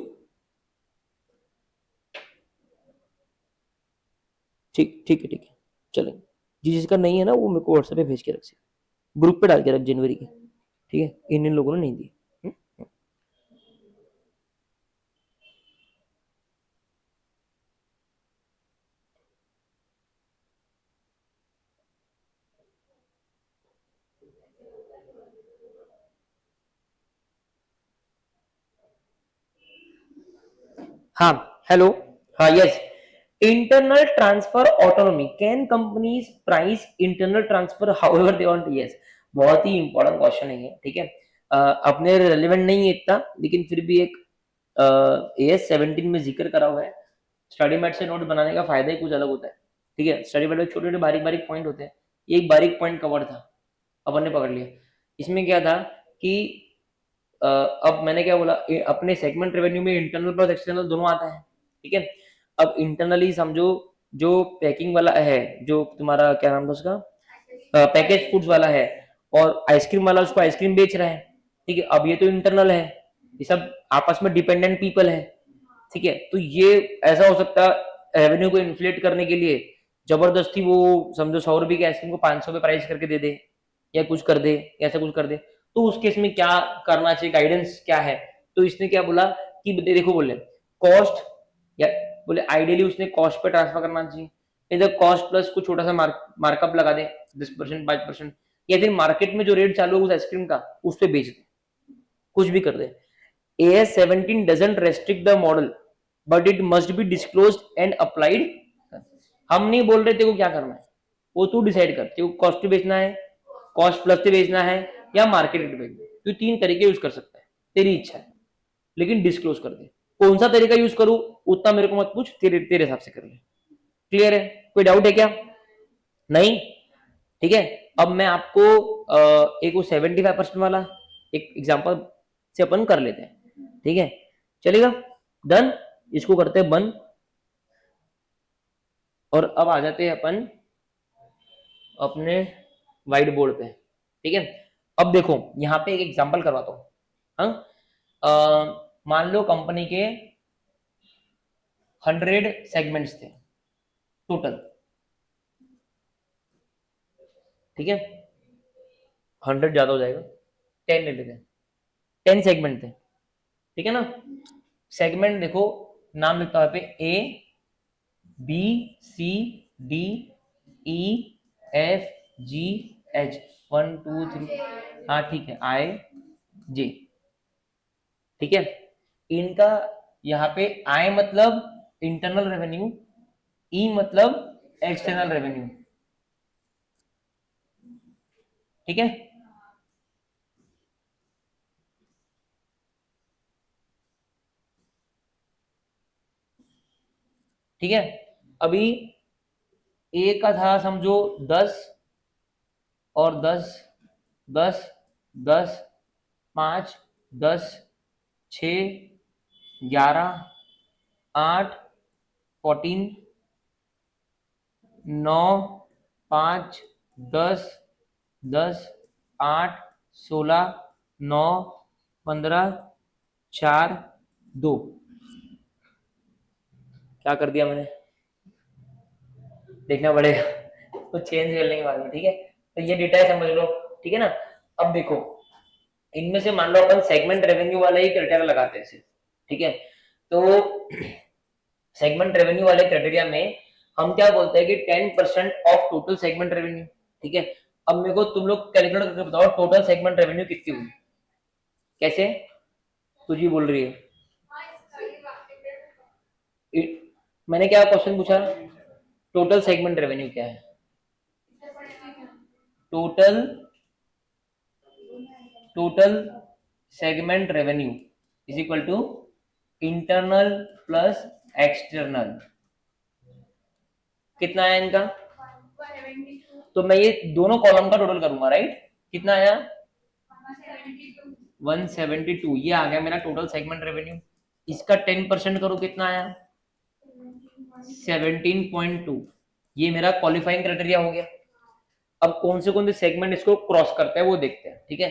Speaker 1: ठीक ठीक है, ठीक है, चलेंगे। जिसका नहीं है ना वो मेरे को व्हाट्सएप पे भेज के रख, ग्रुप पे डाल के रख जनवरी के, ठीक है, इन लोगों ने नहीं दी। हाँ हेलो, हाँ yes, internal transfer autonomy, can companies price internal transfer however they want, yes, बहुत ही इंपॉर्टेंट क्वेश्चन है ये, ठीक है, अपने रेलेवेंट नहीं है इतना, लेकिन फिर भी एक AS17 में जिक्र करा हुआ है। स्टडी मैट से नोट बनाने का फायदा ही कुछ अलग होता है, ठीक है, स्टडी मैट में छोटे छोटे बारीक बारीक पॉइंट होते हैं, ये एक बारीक पॉइंट कवर था, अपन ने पकड़ लिया। इसमें क्या था कि अब मैंने क्या बोला, अपने सेगमेंट रेवेन्यू में इंटरनल प्लस एक्सटर्नल दोनों आता है, ठीक है, अब इंटरनली समझो, जो पैकिंग वाला है, जो तुम्हारा क्या नाम था उसका, पैकेज फूड्स वाला है, और आइसक्रीम वाला उसको आइसक्रीम बेच रहा है, ठीक है, अब ये तो इंटरनल है, ये सब आपस में डिपेंडेंट पीपल है, ठीक है, तो ये ऐसा हो सकता है रेवेन्यू को इन्फ्लेट करने के लिए जबरदस्ती वो समझो 100 रुपए की आइसक्रीम को 500 पे प्राइस करके दे दे, या कुछ कर दे, ऐसा कुछ कर दे, तो उस केस में क्या करना चाहिए, गाइडेंस क्या है? तो इसने क्या बोला कि देखो, बोले कॉस्ट, या बोले आइडियली उसने कॉस्ट पे ट्रांसफर करना चाहिए, इधर कॉस्ट प्लस कुछ छोटा सा मार्कअप लगा दे, 10% 5%, या फिर मार्केट में जो रेट चालू है उस आइसक्रीम का उस पे बेच दे, कुछ भी कर दे। AS17 doesn't restrict the model, but it must be disclosed and applied। हम नहीं बोल रहे तेरे को क्या करना है, वो तू डिसाइड कर, तेरे को कॉस्ट पे बेचना है, कॉस्ट प्लस पे बेचना है, या मार्केट रेट बेचना है, तू 3 तरीके यूज कर सकता है, तेरी इच्छा है, लेकिन डिस्क्लोज कर दे। कौन सा तरीका यूज करूं उतना मेरे को मत पूछ, तेरे तेरे हिसाब से कर ले। क्लियर है? कोई डाउट है क्या? नहीं? ठीक है, अब मैं आपको एक वो 75% वाला एक एग्जांपल से अपन कर लेते हैं, ठीक है, चलेगा? डन, इसको करते हैं बंद, और अब आ जाते हैं अपन अपने व्हाइट बोर्ड पे, ठीक है। अब देखो यहाँ पे एक एग्जांपल करवाता हूँ, हाँ, मान लो कंपनी के 100 सेगमेंट्स थे टोटल, ठीक है, 100 ज्यादा हो जाएगा, 10 ले लेते हैं, 10 सेगमेंट थे, ठीक है ना। सेगमेंट देखो, नाम लिखता है पे A B C D E F G H, 1 2 3, हाँ ठीक है, आई जे, ठीक है। इनका यहाँ पे आई मतलब इंटरनल रेवेन्यू, ई मतलब एक्सटर्नल रेवेन्यू, ठीक है। ठीक है, अभी ए का था समझो 10 और 10, 10, 10, 5, 10, 6, 11, 8, 14, 9, 5, 10, 10, 8, 16, 9, 15, 4, 2, क्या कर दिया मैंने, देखना पड़ेगा तो चेंज कर लेंगे बाद में, ठीक है। तो ये डेटा है, समझ लो, ठीक है ना। अब देखो, इनमें से मान लो अपन सेगमेंट रेवेन्यू वाला ही क्राइटेरिया लगाते हैं सिर्फ, ठीक है। तो सेगमेंट रेवेन्यू वाले क्राइटेरिया में हम क्या बोलते हैं कि 10% ऑफ टोटल सेगमेंट रेवेन्यू, ठीक है। अब मेरे को तुम लोग कैलकुलेट करके बताओ टोटल सेगमेंट रेवेन्यू कितनी हुई, कैसे, तुझी बोल रही है। मैंने क्या क्वेश्चन पूछा, टोटल सेगमेंट रेवेन्यू क्या है, total total segment revenue is equal to internal plus external, कितना आया इनका, तो मैं ये दोनों कॉलम का टोटल करूंगा, राइट, कितना आया 172, ये आ गया मेरा टोटल सेगमेंट रेवेन्यू। इसका 10% करो, कितना आया 17.2, ये मेरा क्वालिफाइंग क्राइटेरिया हो गया। अब कौन से सेगमेंट इसको क्रॉस करते हैं वो देखते हैं, ठीक है।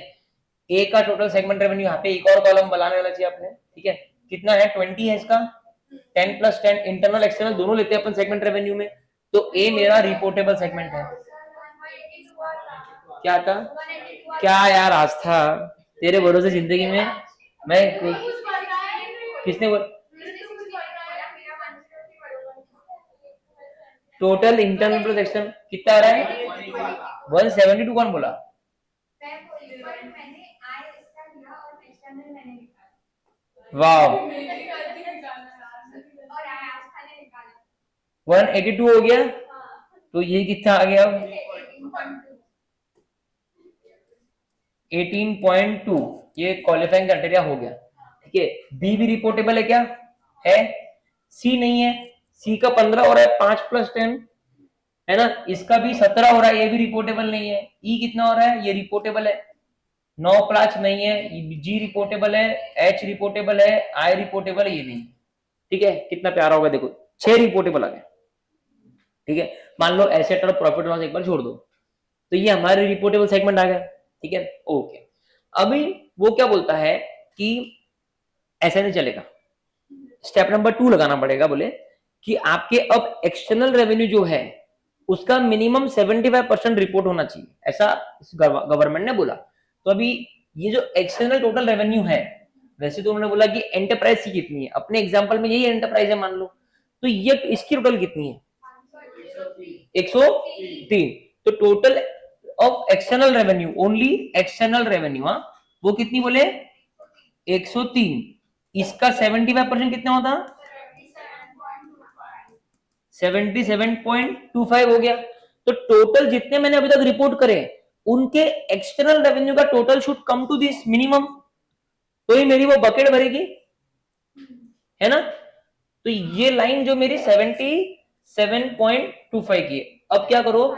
Speaker 1: ए का टोटल सेगमेंट रेवेन्यू, यहाँ पे एक और कॉलम बनाने वाला चाहिए आपने, ठीक है, कितना है 20 है इसका, 10 प्लस 10 इंटरनल एक्सटर्नल दोनों लेते हैं अपन सेगमेंट रेवेन्यू में, तो ए मेरा रिपोर्टेबल सेगमेंट है। क्या था, क्या यार आस्था, तेरे भरोसे जिंदगी में मैं, किसने बोल, टोटल इंटरनल प्लस एक्सटर्नल कितना आ रहा है 172, कौन बोला, वाह 182 हो गया, तो ये कितना आ गया 18.2, ये क्वालिफाइंग क्राइटेरिया हो गया, ठीक है। बी भी रिपोर्टेबल है क्या, है, सी नहीं है, सी का 15 हो रहा है, 5 प्लस 10 है ना, इसका भी 17 हो रहा है, ये भी रिपोर्टेबल नहीं है। ई कितना हो रहा है, ये रिपोर्टेबल है, 9 प्लस नहीं है, जी रिपोर्टेबल है, एच रिपोर्टेबल है, आई रिपोर्टेबल है, ये नहीं, ठीक है। कितना प्यारा होगा देखो, 6 रिपोर्टेबल आ गए, ठीक है। मान लो एसेट और प्रॉफिट लॉस एक बार छोड़ दो, तो ये हमारे रिपोर्टेबल सेगमेंट आ गया, ठीक है, ओके। अभी वो क्या बोलता है कि ऐसे नहीं चलेगा, स्टेप नंबर 2 लगाना पड़ेगा, बोले कि आपके अब एक्सटर्नल रेवेन्यू जो है उसका मिनिमम 75% रिपोर्ट होना चाहिए, ऐसा गवर्नमेंट ने बोला। तो अभी ये जो एक्सटर्नल टोटल रेवेन्यू है, वैसे तो उन्होंने बोला कि एंटरप्राइज की कितनी है, अपने एग्जांपल में यही एंटरप्राइज है मान लो, तो ये इसकी टोटल कितनी है 103, तो total of external revenue, only external revenue, हाँ, वो कितनी बोले 103, इसका 75% कितना होता 77.25 हो गया। तो टोटल जितने मैंने अभी तक रिपोर्ट करे उनके एक्सटर्नल रेवेन्यू का total should come to this minimum, तो ही मेरी वो बकेट भरेगी, है ना। तो ये लाइन जो मेरी 77.25 की है, अब क्या करो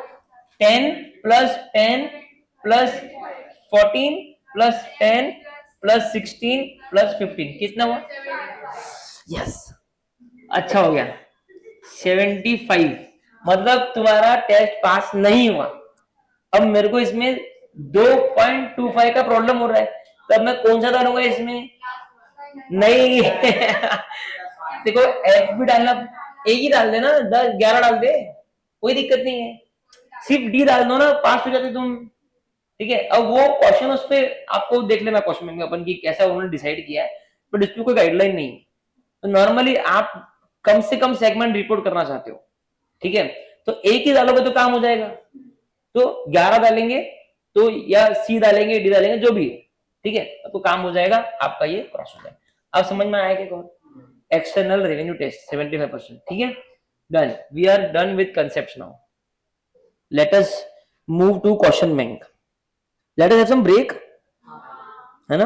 Speaker 1: 10 plus 10 plus 14 plus 10 plus 16 plus 15 कितना हुआ, यस, अच्छा हो गया 75, मतलब तुम्हारा टेस्ट पास नहीं हुआ। अब मेरे को इसमें 2.25 का प्रॉब्लम हो रहा है, तो अब मैं कौन सा डालूंगा इसमें, नहीं देखो एफ भी डालना, एक ही डाल देना, 10 11 डाल दे, कोई दिक्कत नहीं है, सिर्फ डी डाल दो ना, पास हो जाते तुम। ठीक है, अब वो क्वेश्चन उस पे आपको देख लेना क्वेश्चन में अपन की कैसा उन्होंने डिसाइड किया है, बट इस पे कोई गाइडलाइन नहीं। तो नॉर्मली आप कम से कम सेगमेंट रिपोर्ट करना चाहते हो, ठीक है, तो एक ही डालोगे तो काम हो जाएगा। तो 11 डालेंगे तो, या सी डालेंगे, डी डालेंगे, जो भी है, ठीक है, तो काम हो जाएगा आपका, ये क्रॉस हो जाएगा। अब समझ में आया क्या कौन? एक्सटर्नल रेवेन्यू टेस्ट 75%, ठीक है, done. We are done with concept now. Let us move to question bank. Let us have some break, है ना?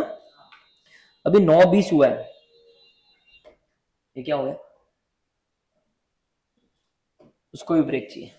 Speaker 1: अभी 9:20 हुआ है, ये क्या हो गया? उसको भी ब्रेक चाहिए।